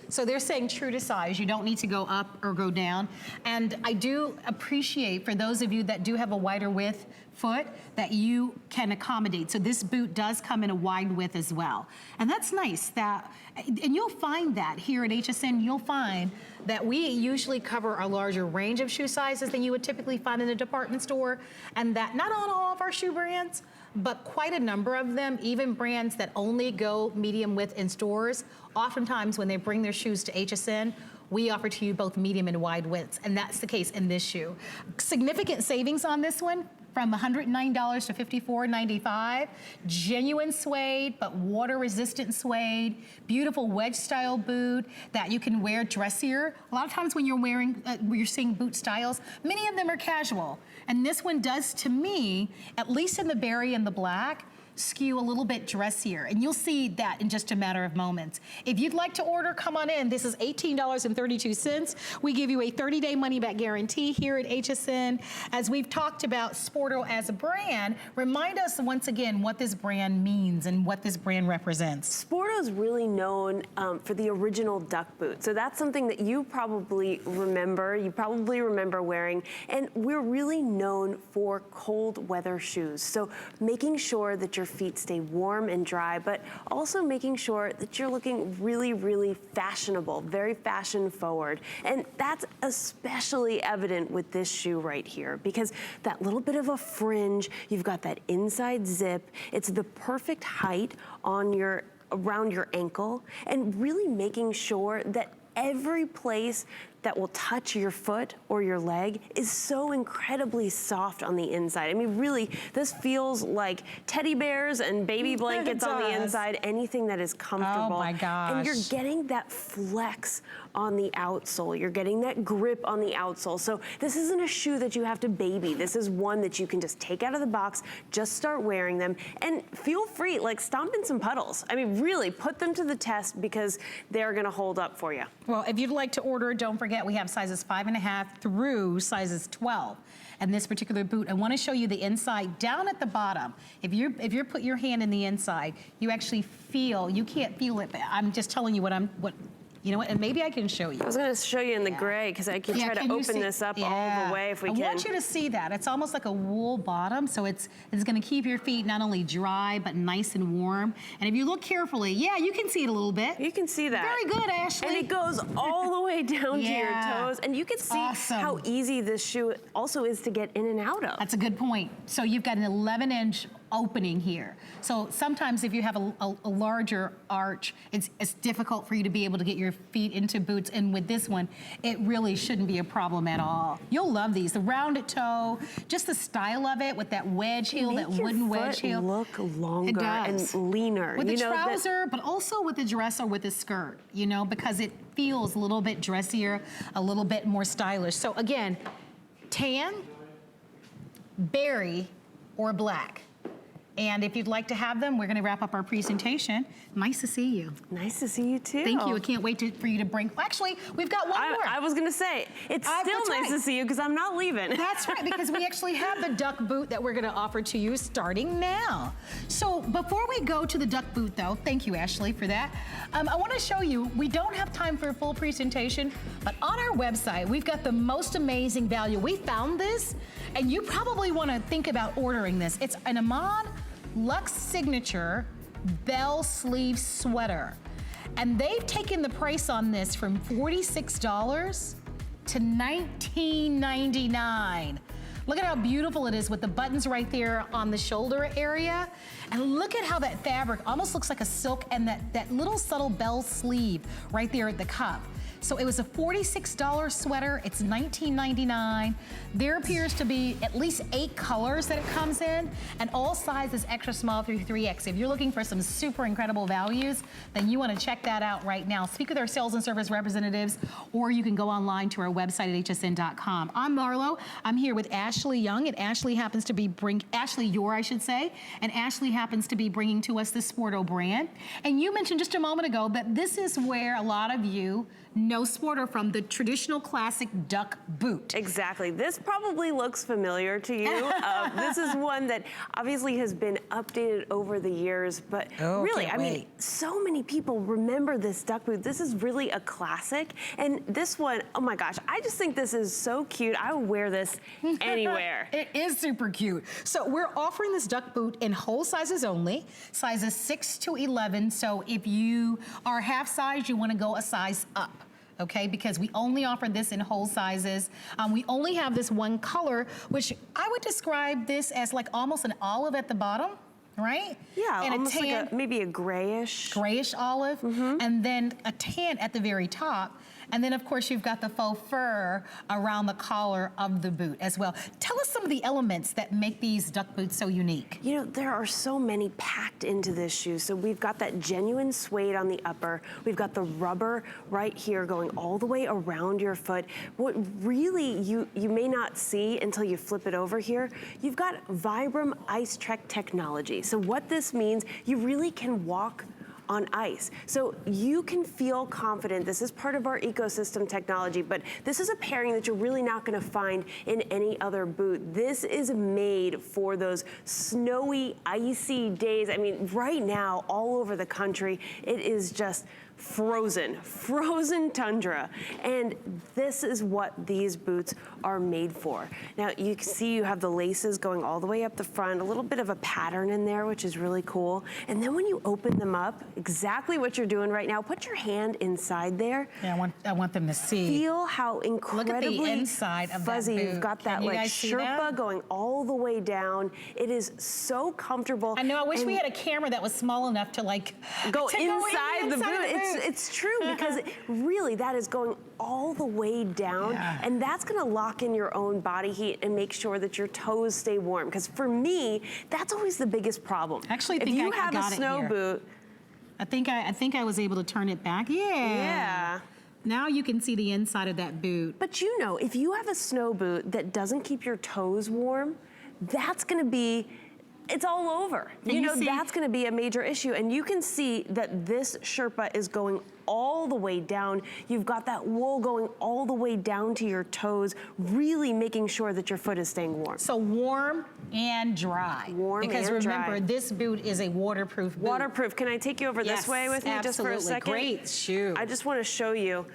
So they're saying true to size. You don't need to go up or go down. And I do appreciate, for those of you that do have a wider width foot, that you can accommodate. So this boot does come in a wide width as well. And that's nice. And you'll find that here at HSN, you'll find that we usually cover a larger range of shoe sizes than you would typically find in a department store. And that not on all of our shoe brands, but quite a number of them, even brands that only go medium width in stores, oftentimes when they bring their shoes to HSN, we offer to you both medium and wide widths, and that's the case in this shoe. Significant savings on this one, from $109 to $54.95. Genuine suede, but water-resistant suede. Beautiful wedge-style boot that you can wear dressier. A lot of times when you're wearing, you're seeing boot styles, many of them are casual. And this one does, to me, at least in the berry and the black, skew a little bit dressier, and you'll see that in just a matter of moments. If you'd like to order, come on in. This is $18.32. We give you a 30-day money-back guarantee here at HSN. As we've talked about Sporto as a brand, remind us once again what this brand means and what this brand represents. Sporto is really known for the original duck boot. So that's something that you probably remember. You probably remember wearing. And we're really known for cold weather shoes. So making sure that your feet stay warm and dry, but also making sure that you're looking really, really fashionable, very fashion forward. And that's especially evident with this shoe right here, because that little bit of a fringe, you've got that inside zip, it's the perfect height on around your ankle, and really making sure that every place that will touch your foot or your leg is so incredibly soft on the inside. I mean, really, this feels like teddy bears and baby blankets on the inside, anything that is comfortable. Oh my gosh. And you're getting that flex on the outsole. You're getting that grip on the outsole. So this isn't a shoe that you have to baby. This is one that you can just take out of the box, just start wearing them, and feel free, like stomp in some puddles. I mean, really put them to the test, because they're gonna hold up for you. Well, if you'd like to order, don't forget we have sizes 5.5 through sizes 12. And this particular boot, I want to show you the inside down at the bottom. If you put your hand in the inside, you actually feel, you can't feel it, but I'm just telling you you know what, and maybe I can show you. I was gonna show you in the gray, because I can try to open this up all the way if we can. I want you to see that. It's almost like a wool bottom, so it's gonna keep your feet not only dry, but nice and warm. And if you look carefully, yeah, you can see it a little bit. You can see that. Very good, Ashley. And it goes all the way down to your toes. And you can see how easy this shoe also is to get in and out of. That's a good point. So you've got an 11-inch opening here. So sometimes if you have a larger arch, it's difficult for you to be able to get your feet into boots. And with this one, it really shouldn't be a problem at all. You'll love these. The rounded toe, just the style of it with that wedge heel, that wooden wedge heel. Look longer and leaner. With the trouser, but also with the dress or with the skirt, you know, because it feels a little bit dressier, a little bit more stylish. So again, tan, berry, or black. And if you'd like to have them, we're gonna wrap up our presentation. Nice to see you. Nice to see you too. Thank you. I can't wait for you to bring, actually, we've got one more. I was gonna say, it's still nice to see you because I'm not leaving. That's right, because we actually have the duck boot that we're gonna offer to you starting now. So before we go to the duck boot though, thank you Ashley for that. I wanna show you, we don't have time for a full presentation, but on our website, we've got the most amazing value. We found this, and you probably wanna think about ordering this. It's an Iman Luxe Signature bell sleeve sweater. And they've taken the price on this from $46 to $19.99. Look at how beautiful it is with the buttons right there on the shoulder area. And look at how that fabric almost looks like a silk, and that little subtle bell sleeve right there at the cup. So it was a $46 sweater, it's $19.99. There appears to be at least 8 colors that it comes in, and all sizes extra small through 3X. If you're looking for some super incredible values, then you wanna check that out right now. Speak with our sales and service representatives, or you can go online to our website at hsn.com. I'm Marlo, I'm here with Ashley Young, and Ashley happens to be Ashley Yor, I should say, and Ashley happens to be bringing to us the Sporto brand. And you mentioned just a moment ago that this is where a lot of you know Sporto from, the traditional classic duck boot. Exactly. This probably looks familiar to you. This is one that obviously has been updated over the years, but really, I mean, so many people remember this duck boot. This is really a classic. And this one, oh my gosh, I just think this is so cute. I would wear this anywhere. It is super cute. So we're offering this duck boot in whole sizes only, sizes 6 to 11. So if you are half size, you want to go a size up. Okay, because we only offer this in whole sizes. We only have this one color, which I would describe this as like almost an olive at the bottom, right? Yeah, and almost a tan, like maybe a grayish. Grayish olive, and then a tan at the very top. And then of course you've got the faux fur around the collar of the boot as well. Tell us some of the elements that make these duck boots so unique. You know, there are so many packed into this shoe. So we've got that genuine suede on the upper. We've got the rubber right here going all the way around your foot. What really you may not see until you flip it over here, you've got Vibram Ice Trek technology. So what this means, you really can walk on ice. So you can feel confident. This is part of our ecosystem technology, but this is a pairing that you're really not gonna find in any other boot. This is made for those snowy, icy days. I mean, right now, all over the country, it is just frozen tundra. And this is what these boots are made for. Now you can see you have the laces going all the way up the front, a little bit of a pattern in there, which is really cool. And then when you open them up, exactly what you're doing right now, put your hand inside there. Yeah, I want them to see. Feel how incredibly Look at the inside of fuzzy. that boot. You've got that like Sherpa going all the way down. It is so comfortable. I know, I wish we had a camera that was small enough to like go inside the boot. It's true, because really that is going all the way down, and that's gonna lock in your own body heat and make sure that your toes stay warm. Because for me, that's always the biggest problem. Actually, if you have a snow boot, I think I was able to turn it back. Yeah. Now you can see the inside of that boot. But you know, if you have a snow boot that doesn't keep your toes warm, that's gonna be, it's all over. You know, that's gonna be a major issue. And you can see that this Sherpa is going all the way down. You've got that wool going all the way down to your toes, really making sure that your foot is staying warm. So warm and dry. Because remember, this boot is a waterproof boot. Waterproof. Can I take you over this way with me just for a second? Great shoe. I just want to show you,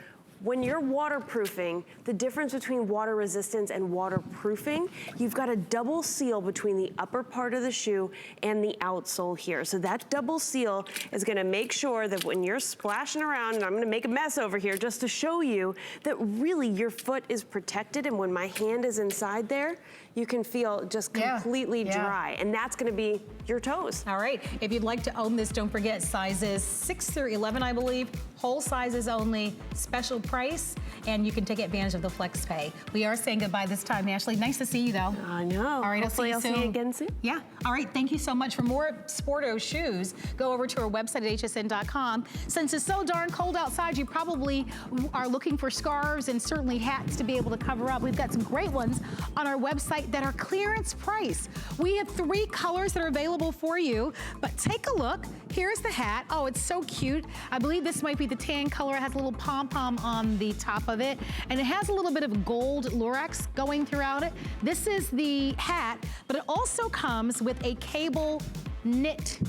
when you're waterproofing, the difference between water resistance and waterproofing, you've got a double seal between the upper part of the shoe and the outsole here. So that double seal is gonna make sure that when you're splashing around, and I'm gonna make a mess over here just to show you that really your foot is protected, and when my hand is inside there, you can feel just completely dry. And that's gonna be your toes. All right, if you'd like to own this, don't forget sizes 6 through 11, I believe, whole sizes only, special price, and you can take advantage of the flex pay. We are saying goodbye this time, Ashley. Nice to see you though. I know. All right, hopefully I'll see you again soon. Yeah, all right, thank you so much. For more Sporto shoes, go over to our website at hsn.com. Since it's so darn cold outside, you probably are looking for scarves and certainly hats to be able to cover up. We've got some great ones on our website. website that are clearance price. We have 3 colors that are available for you, but take a look. Here's the hat. Oh, it's so cute. I believe this might be the tan color. It has a little pom-pom on the top of it, and it has a little bit of gold lurex going throughout it. This is the hat, but it also comes with a cable knit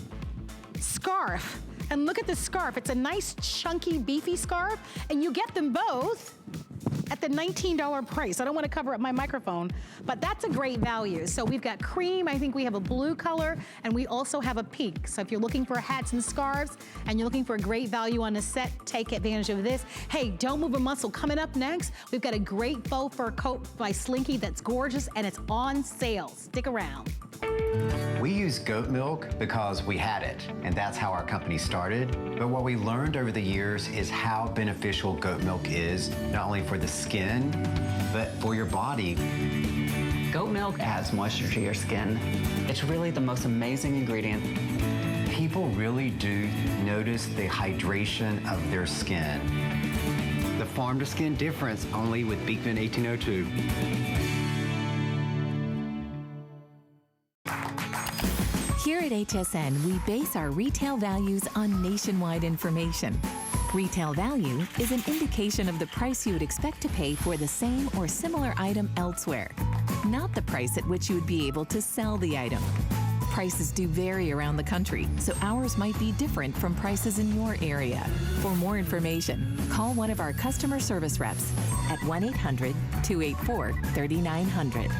scarf. And look at the scarf. It's a nice, chunky, beefy scarf, and you get them both at the $19 price. I don't want to cover up my microphone, but that's a great value. So we've got cream, I think we have a blue color, and we also have a pink. So if you're looking for hats and scarves, and you're looking for a great value on the set, take advantage of this. Hey, don't move a muscle. Coming up next, we've got a great faux fur coat by Slinky that's gorgeous, and it's on sale. Stick around. We use goat milk because we had it, and that's how our company started. But what we learned over the years is how beneficial goat milk is, not only for the skin, but for your body. Goat milk adds moisture to your skin. It's really the most amazing ingredient. People really do notice the hydration of their skin. The farm to skin difference only with Beekman 1802. Here at HSN, we base our retail values on nationwide information. Retail value is an indication of the price you would expect to pay for the same or similar item elsewhere, not the price at which you would be able to sell the item. Prices do vary around the country, so ours might be different from prices in your area. For more information, call one of our customer service reps at 1-800-284-3900.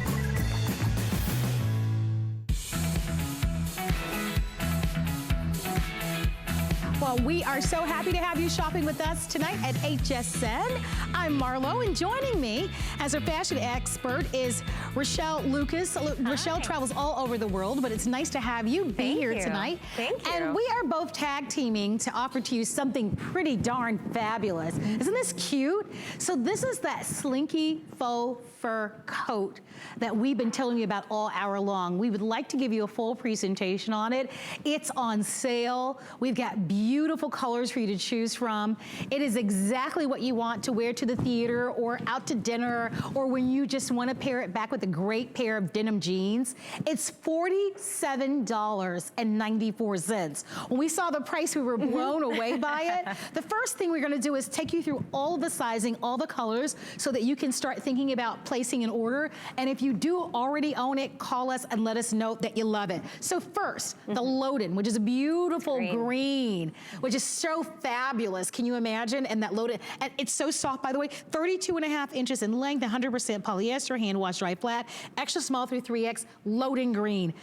Well, we are so happy to have you shopping with us tonight at HSN. I'm Marlo, and joining me as our fashion expert is Rochelle Lucas. Rochelle travels all over the world, but it's nice to have you be here tonight. Thank you. And we are both tag teaming to offer to you something pretty darn fabulous. Isn't this cute? So this is that Slinky faux fur coat that we've been telling you about all hour long. We would like to give you a full presentation on it. It's on sale. We've got beautiful colors for you to choose from. It is exactly what you want to wear to the theater or out to dinner, or when you just want to pair it back with a great pair of denim jeans. It's $47.94. When we saw the price, we were blown away by it. The first thing we're going to do is take you through all the sizing, all the colors, so that you can start thinking about placing an order. And if you do already own it, call us and let us know that you love it. So first, the Loden, which is a beautiful green, which is so fabulous. Can you imagine? And that Loden, and it's so soft, by the way, 32.5 inches in length, 100% polyester, hand wash, dry flat, extra small through 3X, Loden green.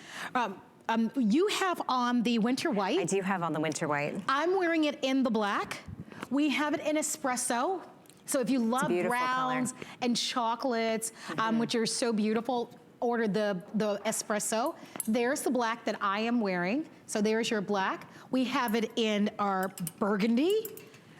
You have on the winter white. I do have on the winter white. I'm wearing it in the black. We have it in espresso. So if you love browns and chocolates, which are so beautiful, order the espresso. There's the black that I am wearing. So there's your black. We have it in our burgundy,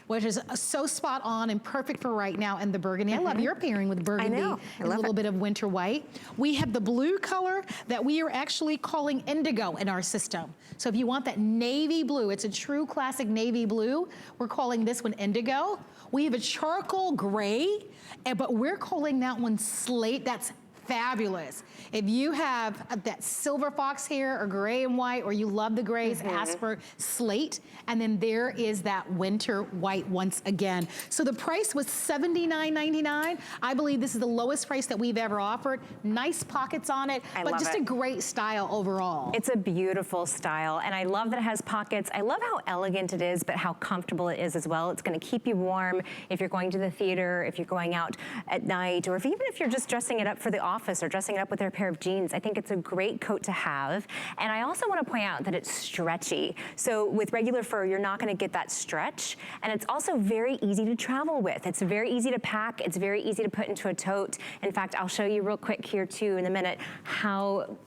which is so spot on and perfect for right now, and the burgundy. I love your pairing with burgundy and a little bit of winter white. We have the blue color that we are actually calling indigo in our system. So if you want that navy blue, it's a true classic navy blue. We're calling this one indigo. We have a charcoal gray, but we're calling that one slate. That's fabulous. If you have that silver fox hair or gray and white, or you love the grays, ask for slate. And then there is that winter white once again. So the price was $79.99. I believe this is the lowest price that we've ever offered. Nice pockets on it, but just a great style overall. It's a beautiful style, and I love that it has pockets. I love how elegant it is, but how comfortable it is as well. It's gonna keep you warm if you're going to the theater, if you're going out at night, or even if you're just dressing it up for the office or dressing it up with a pair of jeans. I think it's a great coat to have. And I also want to point out that it's stretchy. So with regular fur, you're not going to get that stretch. And it's also very easy to travel with. It's very easy to pack. It's very easy to put into a tote. In fact, I'll show you real quick here too in a minute how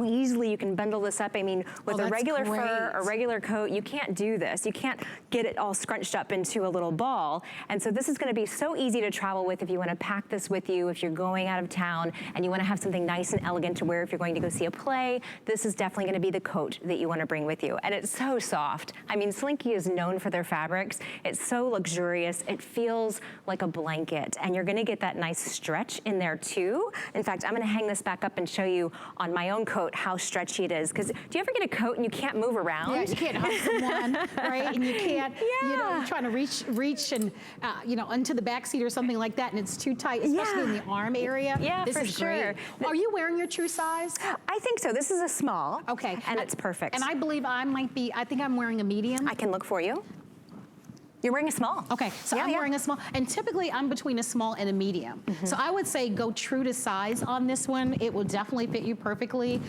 easily you can bundle this up. I mean, with a regular fur or regular coat, you can't do this. You can't get it all scrunched up into a little ball. And so this is going to be so easy to travel with if you want to pack this with you, if you're going out of town. and you wanna have something nice and elegant to wear if you're going to go see a play, this is definitely gonna be the coat that you wanna bring with you. And it's so soft. I mean, Slinky is known for their fabrics. It's so luxurious. It feels like a blanket, and you're gonna get that nice stretch in there too. In fact, I'm gonna hang this back up and show you on my own coat how stretchy it is. Because do you ever get a coat and you can't move around? Yeah, you can't hug someone, right? And you can't, you know, you're trying to reach and, you know, into the back seat or something like that, and it's too tight, especially in the arm area. Yeah, this for is sure. Great. Are you wearing your true size? I think so. This is a small. Okay. And it's perfect. And I believe I think I'm wearing a medium. I can look for you. You're wearing a small. Okay, so I'm wearing a small, and typically I'm between a small and a medium. So I would say go true to size on this one. It will definitely fit you perfectly.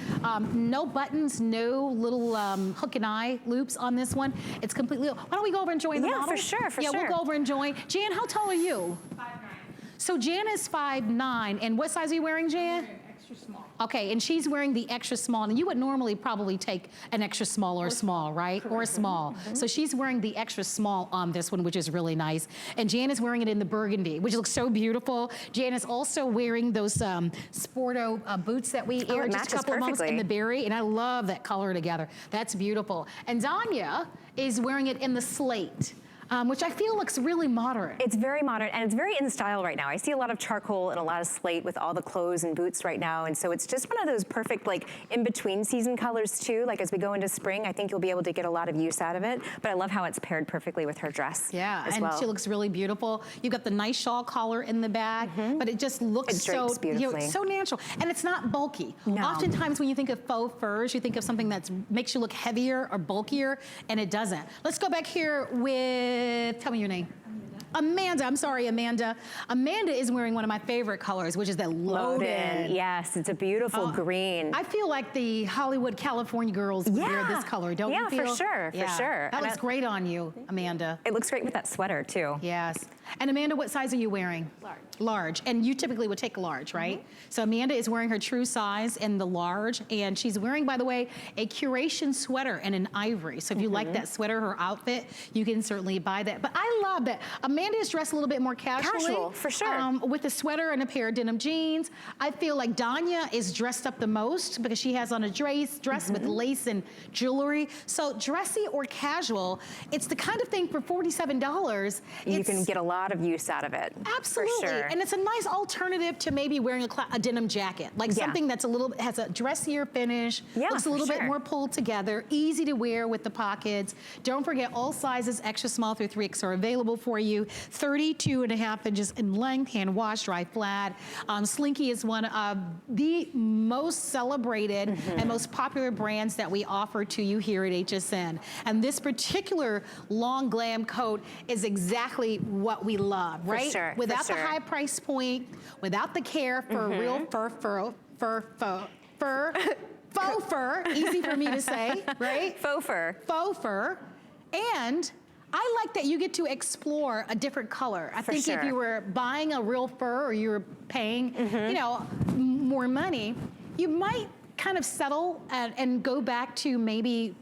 No buttons, no little hook and eye loops on this one. It's completely, why don't we go over and join the model? Yeah, for sure, for sure. Yeah, we'll go over and join. Jan, how tall are you? 5'9". So Jan is 5'9", and what size are you wearing, Jan? Extra small. Okay, and she's wearing the extra small, and you would normally probably take an extra small or small, right? Or a small. So she's wearing the extra small on this one, which is really nice. And Jan is wearing it in the burgundy, which looks so beautiful. Jan is also wearing those Sporto boots that we aired just a couple of months in the berry, and I love that color together. That's beautiful. And Danya is wearing it in the slate. Which I feel looks really modern. It's very modern, and it's very in style right now. I see a lot of charcoal and a lot of slate with all the clothes and boots right now, and so it's just one of those perfect, like, in-between season colors too. Like, as we go into spring, I think you'll be able to get a lot of use out of it, but I love how it's paired perfectly with her dress. Yeah, as and well. she looks really beautiful. You've got the nice shawl collar in the back, but it just looks so, so natural, and it's not bulky. No. Oftentimes when you think of faux furs, you think of something that makes you look heavier or bulkier, and it doesn't. Let's go back here with, tell me your name. Amanda, I'm sorry, Amanda. Amanda is wearing one of my favorite colors, which is that loaded. Yes, it's a beautiful green. I feel like the Hollywood, California girls wear this color, don't you feel? Yeah, for sure, for sure. That looks great on you, Amanda. It looks great with that sweater too. Yes. And Amanda, what size are you wearing? Large. Large. And you typically would take a large, right? So Amanda is wearing her true size in the large, and she's wearing, by the way, a curation sweater in an ivory. So if you like that sweater, her outfit, you can certainly buy that. But I love that Amanda is dressed a little bit more casually. Casual, for sure. With a sweater and a pair of denim jeans. I feel like Danya is dressed up the most because she has on a dress with lace and jewelry. So dressy or casual, it's the kind of thing for $47. You can get a lot of use out of it. Absolutely, for sure. And it's a nice alternative to maybe wearing a denim jacket, like something that's has a dressier finish, looks a little bit more pulled together, easy to wear with the pockets. Don't forget, all sizes, extra small through 3X are available for you. 32.5 inches in length, hand wash, dry flat. Slinky is one of the most celebrated and most popular brands that we offer to you here at HSN. And this particular long glam coat is exactly what we love, right? For sure, without for the sure. high price point, without the care for real faux fur, easy for me to say, right? Faux fur. Faux fur. And I like that you get to explore a different color. I think if you were buying a real fur or you were paying, you know, more money, you might kind of settle and go back to maybe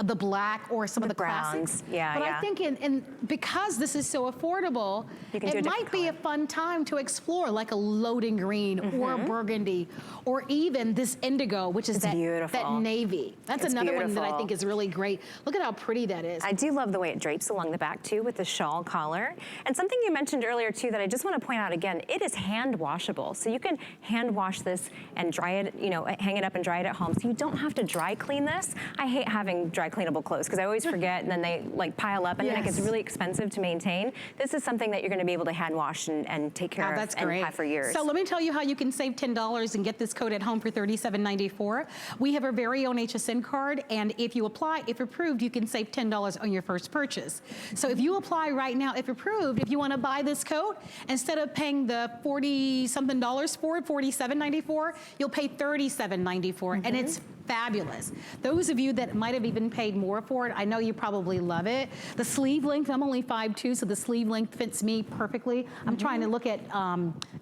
the black or some of the classics. But I think because this is so affordable, it might be a fun time to explore, like a loading green or a burgundy, or even this indigo, which is that navy. That's another one that I think is really great. Look at how pretty that is. I do love the way it drapes along the back too with the shawl collar. And something you mentioned earlier too that I just want to point out again, it is hand washable. So you can hand wash this and dry it, you know, hang it up and dry it at home. So you don't have to dry clean this. I hate having dry cleanable clothes because I always forget and then they like pile up and then it gets really expensive to maintain. This is something that you're going to be able to hand wash and take care of and have for years. So let me tell you how you can save $10 and get this coat at home for $37.94. We have our very own HSN card, and if you apply, if approved, you can save $10 on your first purchase. So if you apply right now, if approved, if you want to buy this coat, instead of paying the $40-something for it, $47.94, you'll pay $37.94, and it's fabulous. Those of you that might have even even paid more for it. I know you probably love it. The sleeve length, I'm only 5'2", so the sleeve length fits me perfectly. I'm trying to look at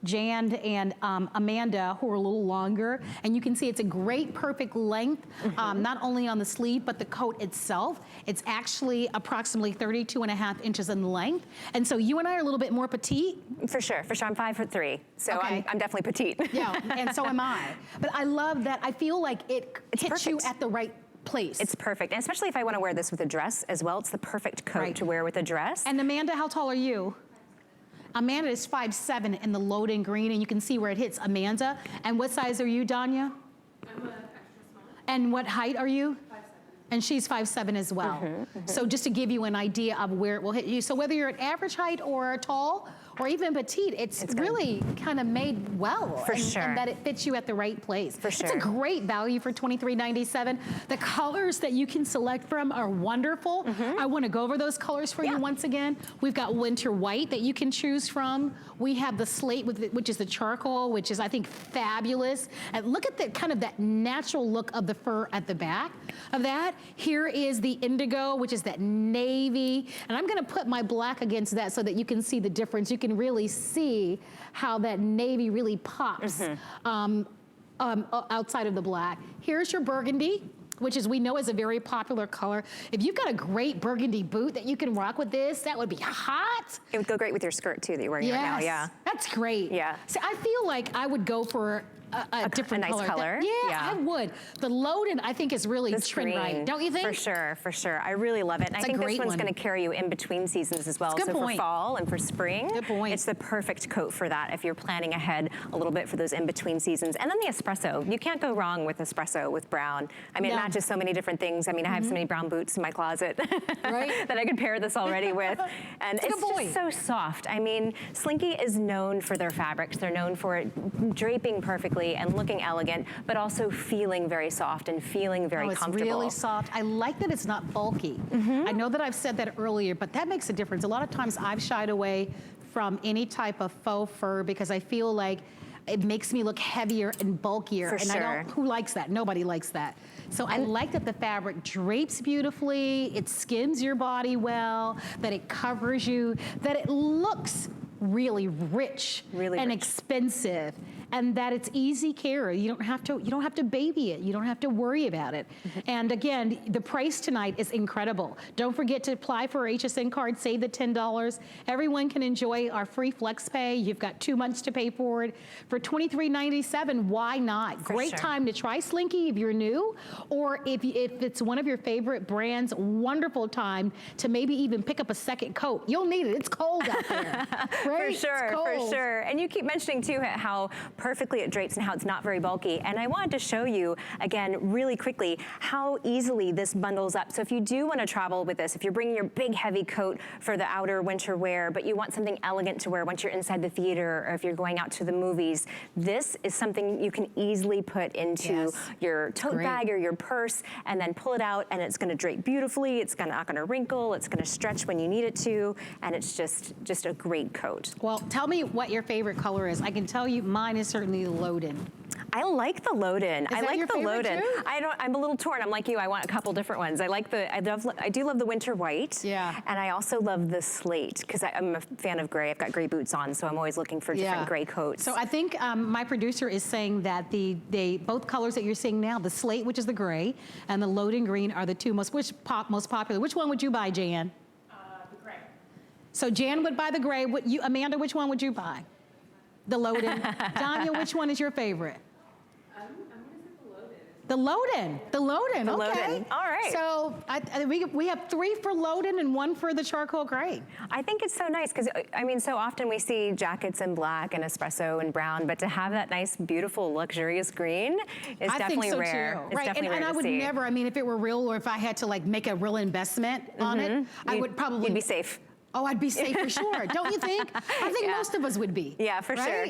Jan and Amanda, who are a little longer, and you can see it's a great, perfect length, not only on the sleeve, but the coat itself. It's actually approximately 32.5 inches in length. And so you and I are a little bit more petite. For sure. I'm 5'3", so Okay. I'm definitely petite. Yeah, and so am I. But I love that. I feel like it hits perfect. you at the right place. It's perfect, and especially if I want to wear this with a dress as well. It's the perfect coat to wear with a dress. And Amanda, how tall are you? Amanda is 5'7" in the load-in green, and you can see where it hits Amanda. And what size are you, Danya? I'm an extra small. And what height are you? 5'7". And she's 5'7" as well. So just to give you an idea of where it will hit you. So whether you're at average height or tall, or even petite, it's really kind of made well. For sure. And that it fits you at the right place. For sure. It's a great value for $23.97. The colors that you can select from are wonderful. I want to go over those colors for you once again. We've got winter white that you can choose from. We have the slate, which is the charcoal, which is, I think, fabulous. And look at the kind of that natural look of the fur at the back of that. Here is the indigo, which is that navy. And I'm going to put my black against that so that you can see the difference. You can really see how that navy really pops outside of the black. Here's your burgundy, which is, we know, is a very popular color. If you've got a great burgundy boot that you can rock with this, that would be hot. It would go great with your skirt too that you're wearing right now. Yeah, that's great. Yeah. So I feel like I would go for a different nice color. Yeah, I would. The load-in, I think, is really trend right, don't you think? For sure. I really love it. And I think this one's going to carry you in between seasons as well. So for fall and for spring, it's the perfect coat for that if you're planning ahead a little bit for those in-between seasons. And then the espresso. You can't go wrong with espresso with brown. I mean, it matches so many different things. I mean, I have so many brown boots in my closet that I could pair this already with. And it's just so soft. I mean, Slinky is known for their fabrics. They're known for it draping perfectly and looking elegant, but also feeling very soft and feeling very comfortable. It's really soft. I like that it's not bulky. I know that I've said that earlier, but that makes a difference. A lot of times I've shied away from any type of faux fur because I feel like it makes me look heavier and bulkier. For sure. Who likes that? Nobody likes that. So I like that the fabric drapes beautifully, it skims your body well, that it covers you, that it looks really rich and expensive, and that it's easy care. You don't have to baby it. You don't have to worry about it. And again, the price tonight is incredible. Don't forget to apply for our HSN card, save the $10. Everyone can enjoy our free flex pay. You've got 2 months to pay for it. For $23.97, why not? Great time to try Slinky if you're new, or if it's one of your favorite brands, wonderful time to maybe even pick up a second coat. You'll need it. It's cold out there. Right? For sure. And you keep mentioning too how perfectly it drapes and how it's not very bulky. And I wanted to show you again really quickly how easily this bundles up. So if you do want to travel with this, if you're bringing your big heavy coat for the outer winter wear, but you want something elegant to wear once you're inside the theater or if you're going out to the movies, this is something you can easily put into your tote bag or your purse and then pull it out, and it's going to drape beautifully. It's not going to wrinkle. It's going to stretch when you need it to, and it's just a great coat. Well, tell me what your favorite color is. I can tell you mine is certainly the load-in. I like the load-in. I like the load-in. I'm a little torn. I'm like you. I want a couple different ones. I do love the winter white. Yeah. And I also love the slate because I'm a fan of gray. I've got gray boots on, so I'm always looking for different gray coats. So I think my producer is saying that both colors that you're seeing now, the slate, which is the gray, and the load-in green are the two most popular. Which one would you buy, Jan? The gray. So Jan would buy the gray. Amanda, which one would you buy? The load-in. Danya, which one is your favorite? I'm going to say the load-in. The load-in. The load-in. The okay. load-in. All right. So we have 3 for load-in and 1 for the charcoal gray. I think it's so nice because I mean, so often we see jackets in black and espresso and brown, but to have that nice, beautiful, luxurious green is definitely rare. Too. Right. And I would never. I mean, if it were real, or if I had to like make a real investment on it, I would probably. You'd be safe. Oh, I'd be safe for sure. Don't you think? I think most of us would be. Yeah, for sure.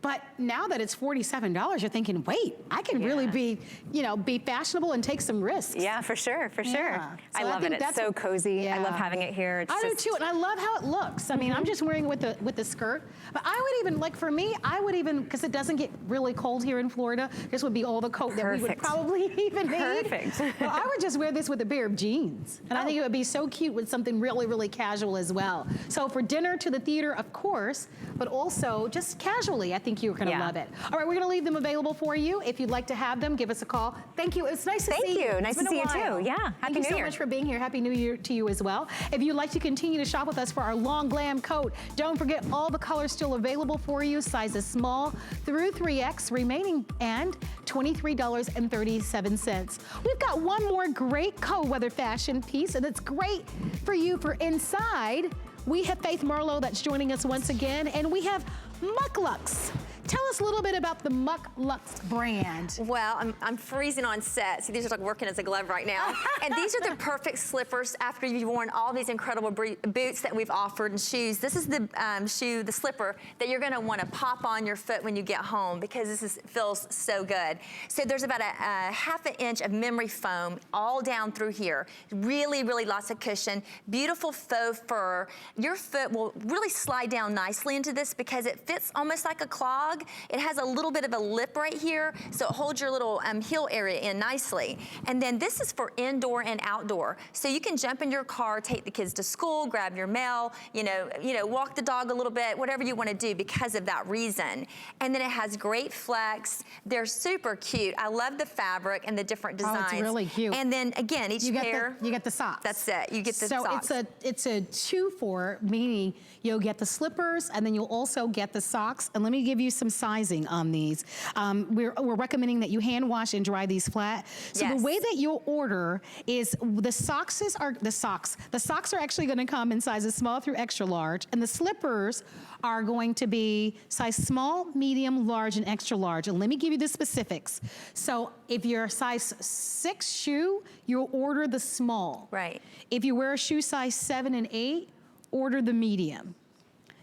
But now that it's $47, you're thinking, wait, I can really be, you know, be fashionable and take some risks. Yeah, for sure, for sure. Yeah. I So I love think it. It's that's so what- cozy. I love Yeah. having it here. It's I do just, too, and I love how it looks. I mean, I'm just wearing it with the skirt, but I would even, like for me, I would even, because it doesn't get really cold here in Florida, this would be all the coat that we would Perfect. probably even need. Perfect. But I would just wear this with a pair of jeans, and I think it would be so cute with something really, really casual as well. So for dinner, to the theater, of course, but also just casually, I think you're gonna love it. All right, we're gonna leave them available for you. If you'd like to have them, give us a call. Thank you. It's nice to see you. Nice to see you too. Yeah. Thank Happy you New so Year. much for being here. Happy New Year to you as well. If you'd like to continue to shop with us for our long glam coat, don't forget all the colors still available for you. Sizes small through 3X remaining and $23.37. We've got one more great cold weather fashion piece, and it's great for you for inside. We have Faith Marlowe that's joining us once again, and we have Mucklux. Tell us a little bit about the Mucklux brand. Well, I'm freezing on set. See, these are like working as a glove right now. And these are the perfect slippers after you've worn all these incredible boots that we've offered and shoes. This is the shoe, the slipper, that you're gonna wanna pop on your foot when you get home because feels so good. So there's about a half an inch of memory foam all down through here. Really, really lots of cushion. Beautiful faux fur. Your foot will really slide down nicely into this because it fits almost like a clog. It has a little bit of a lip right here, so it holds your little heel area in nicely. And then this is for indoor and outdoor. So you can jump in your car, take the kids to school, grab your mail, you know, walk the dog a little bit, whatever you want to do because of that reason. And then it has great flex. They're super cute. I love the fabric and the different designs. Oh, it's really cute. And then again, each pair. You get the socks. That's it. You get the socks. So it's a 2-for, meaning you'll get the slippers and then you'll also get the socks. And let me give you some sizing on these. We're recommending that you hand wash and dry these flat. So the way that you'll order is the socks are actually going to come in sizes small through extra large, and the slippers are going to be size small, medium, large, and extra large. And let me give you the specifics. So if you're a size 6 shoe, you'll order the small. Right. If you wear a shoe size 7 and 8, order the medium.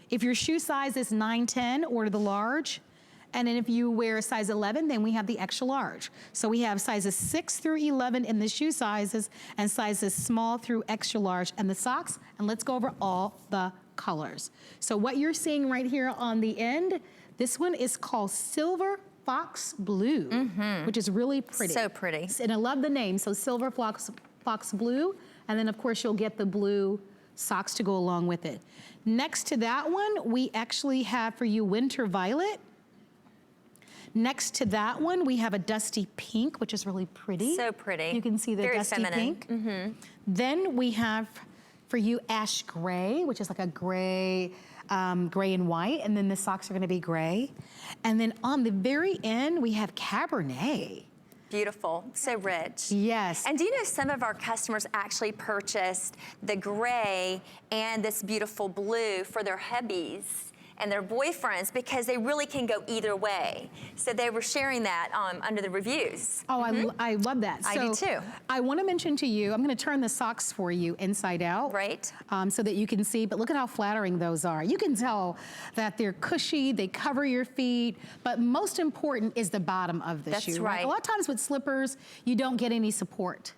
If your shoe size is 9, 10, order the large. And then if you wear a size 11, then we have the extra large. So we have sizes 6 through 11 in the shoe sizes and sizes small through extra large and the socks. And let's go over all the colors. So what you're seeing right here on the end, this one is called Silver Fox Blue, which is really pretty. So pretty. And I love the name. So Silver Fox Blue. And then of course you'll get the blue socks to go along with it. Next to that one, we actually have for you Winter Violet. Next to that one, we have a dusty pink, which is really pretty. So pretty. You can see the Very dusty feminine. pink. Then we have for you ash gray, which is like a gray, gray and white, and then the socks are gonna be gray. And then on the very end, we have Cabernet. Beautiful, so rich. Yes. And do you know some of our customers actually purchased the gray and this beautiful blue for their hubbies and their boyfriends because they really can go either way. So they were sharing that under the reviews. Oh, I love that. I do too. I want to mention to you, I'm going to turn the socks for you inside out. Right. So that you can see, but look at how flattering those are. You can tell that they're cushy, they cover your feet, but most important is the bottom of the shoe. That's right. A lot of times with slippers, you don't get any support.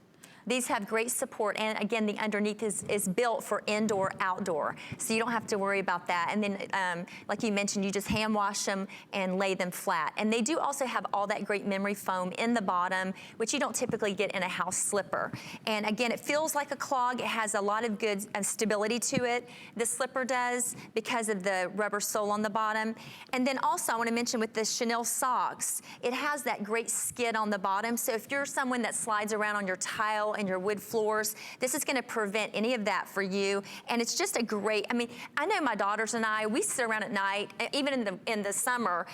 These have great support, and again, the underneath is built for indoor, outdoor, so you don't have to worry about that. And then, like you mentioned, you just hand wash them and lay them flat. And they do also have all that great memory foam in the bottom, which you don't typically get in a house slipper. And again, it feels like a clog. It has a lot of good stability to it. The slipper does because of the rubber sole on the bottom. And then also, I want to mention with the Chanel socks, it has that great skid on the bottom. So if you're someone that slides around on your tile and your wood floors, this is going to prevent any of that for you. And it's just a great, I mean, I know my daughters and I, we sit around at night, even in the summer,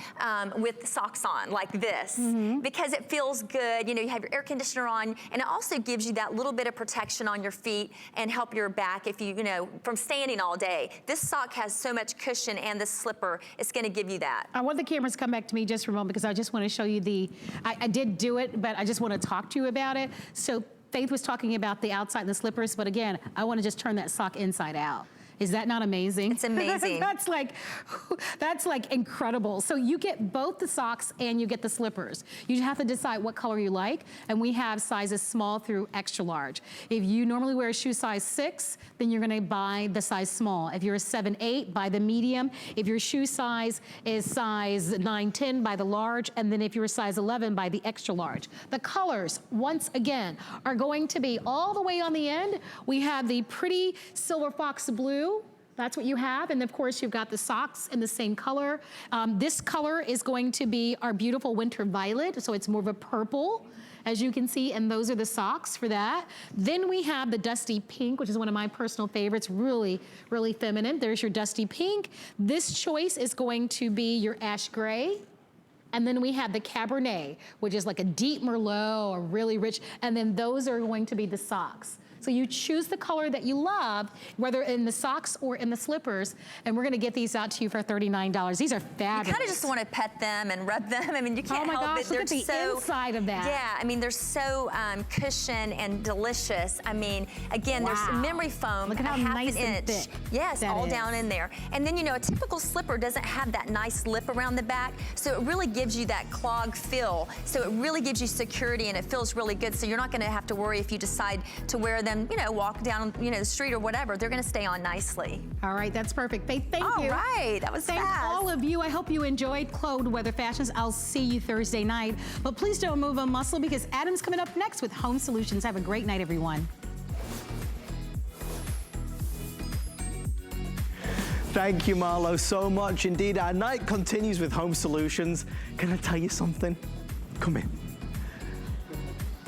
with socks on like this, because it feels good. You know, you have your air conditioner on, and it also gives you that little bit of protection on your feet and help your back if you know, from standing all day. This sock has so much cushion, and the slipper, it's going to give you that. I want the cameras to come back to me just for a moment because I just want to show you I did do it, but I just want to talk to you about it. So Faith was talking about the outside and the slippers, but again, I want to just turn that sock inside out. Is that not amazing? It's amazing. that's like incredible. So you get both the socks and you get the slippers. You have to decide what color you like, and we have sizes small through extra large. If you normally wear a shoe size 6, then you're gonna buy the size small. If you're a 7-8, buy the medium. If your shoe size is size 9-10, buy the large, and then if you're a size 11, buy the extra large. The colors, once again, are going to be all the way on the end. We have the pretty silver fox blue. That's what you have, and of course you've got the socks in the same color. This color is going to be our beautiful winter violet, so it's more of a purple, as you can see, and those are the socks for that. Then we have the dusty pink, which is one of my personal favorites, really, really feminine. There's your dusty pink. This choice is going to be your ash gray. And then we have the Cabernet, which is like a deep Merlot, a really rich, and then those are going to be the socks. So you choose the color that you love, whether in the socks or in the slippers, and we're gonna get these out to you for $39. These are fabulous. You kind of just want to pet them and rub them. I mean, you can't help it. Look at the inside of that. Yeah, I mean, they're so cushioned and delicious. I mean, again, there's memory foam, look at how a half nice an and inch. thick Yes, that all is. down in there. And then, you know, a typical slipper doesn't have that nice lip around the back, so it really gives you that clog feel. So it really gives you security and it feels really good. So you're not gonna have to worry if you decide to wear them, you know, walk down, you know, the street or whatever. They're gonna stay on nicely. All right, that's perfect. Faith, thank you. All right, that was Thank fast. all of you. I hope you enjoyed Cold Weather Fashions. I'll see you Thursday night. But please don't move a muscle because Adam's coming up next with Home Solutions. Have a great night, everyone. Thank you, Marlo, so much. Indeed, our night continues with Home Solutions. Can I tell you something? Come in.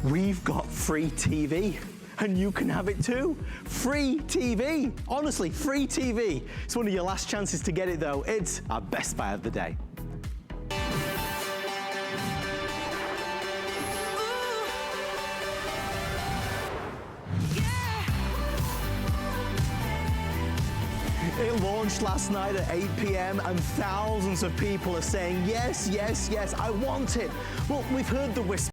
We've got free TV. And you can have it too. Free TV. Honestly, free TV. It's one of your last chances to get it though. It's our best buy of the day. It launched last night at 8 p.m. and thousands of people are saying, yes, yes, yes, I want it. Well, we've heard the whisper.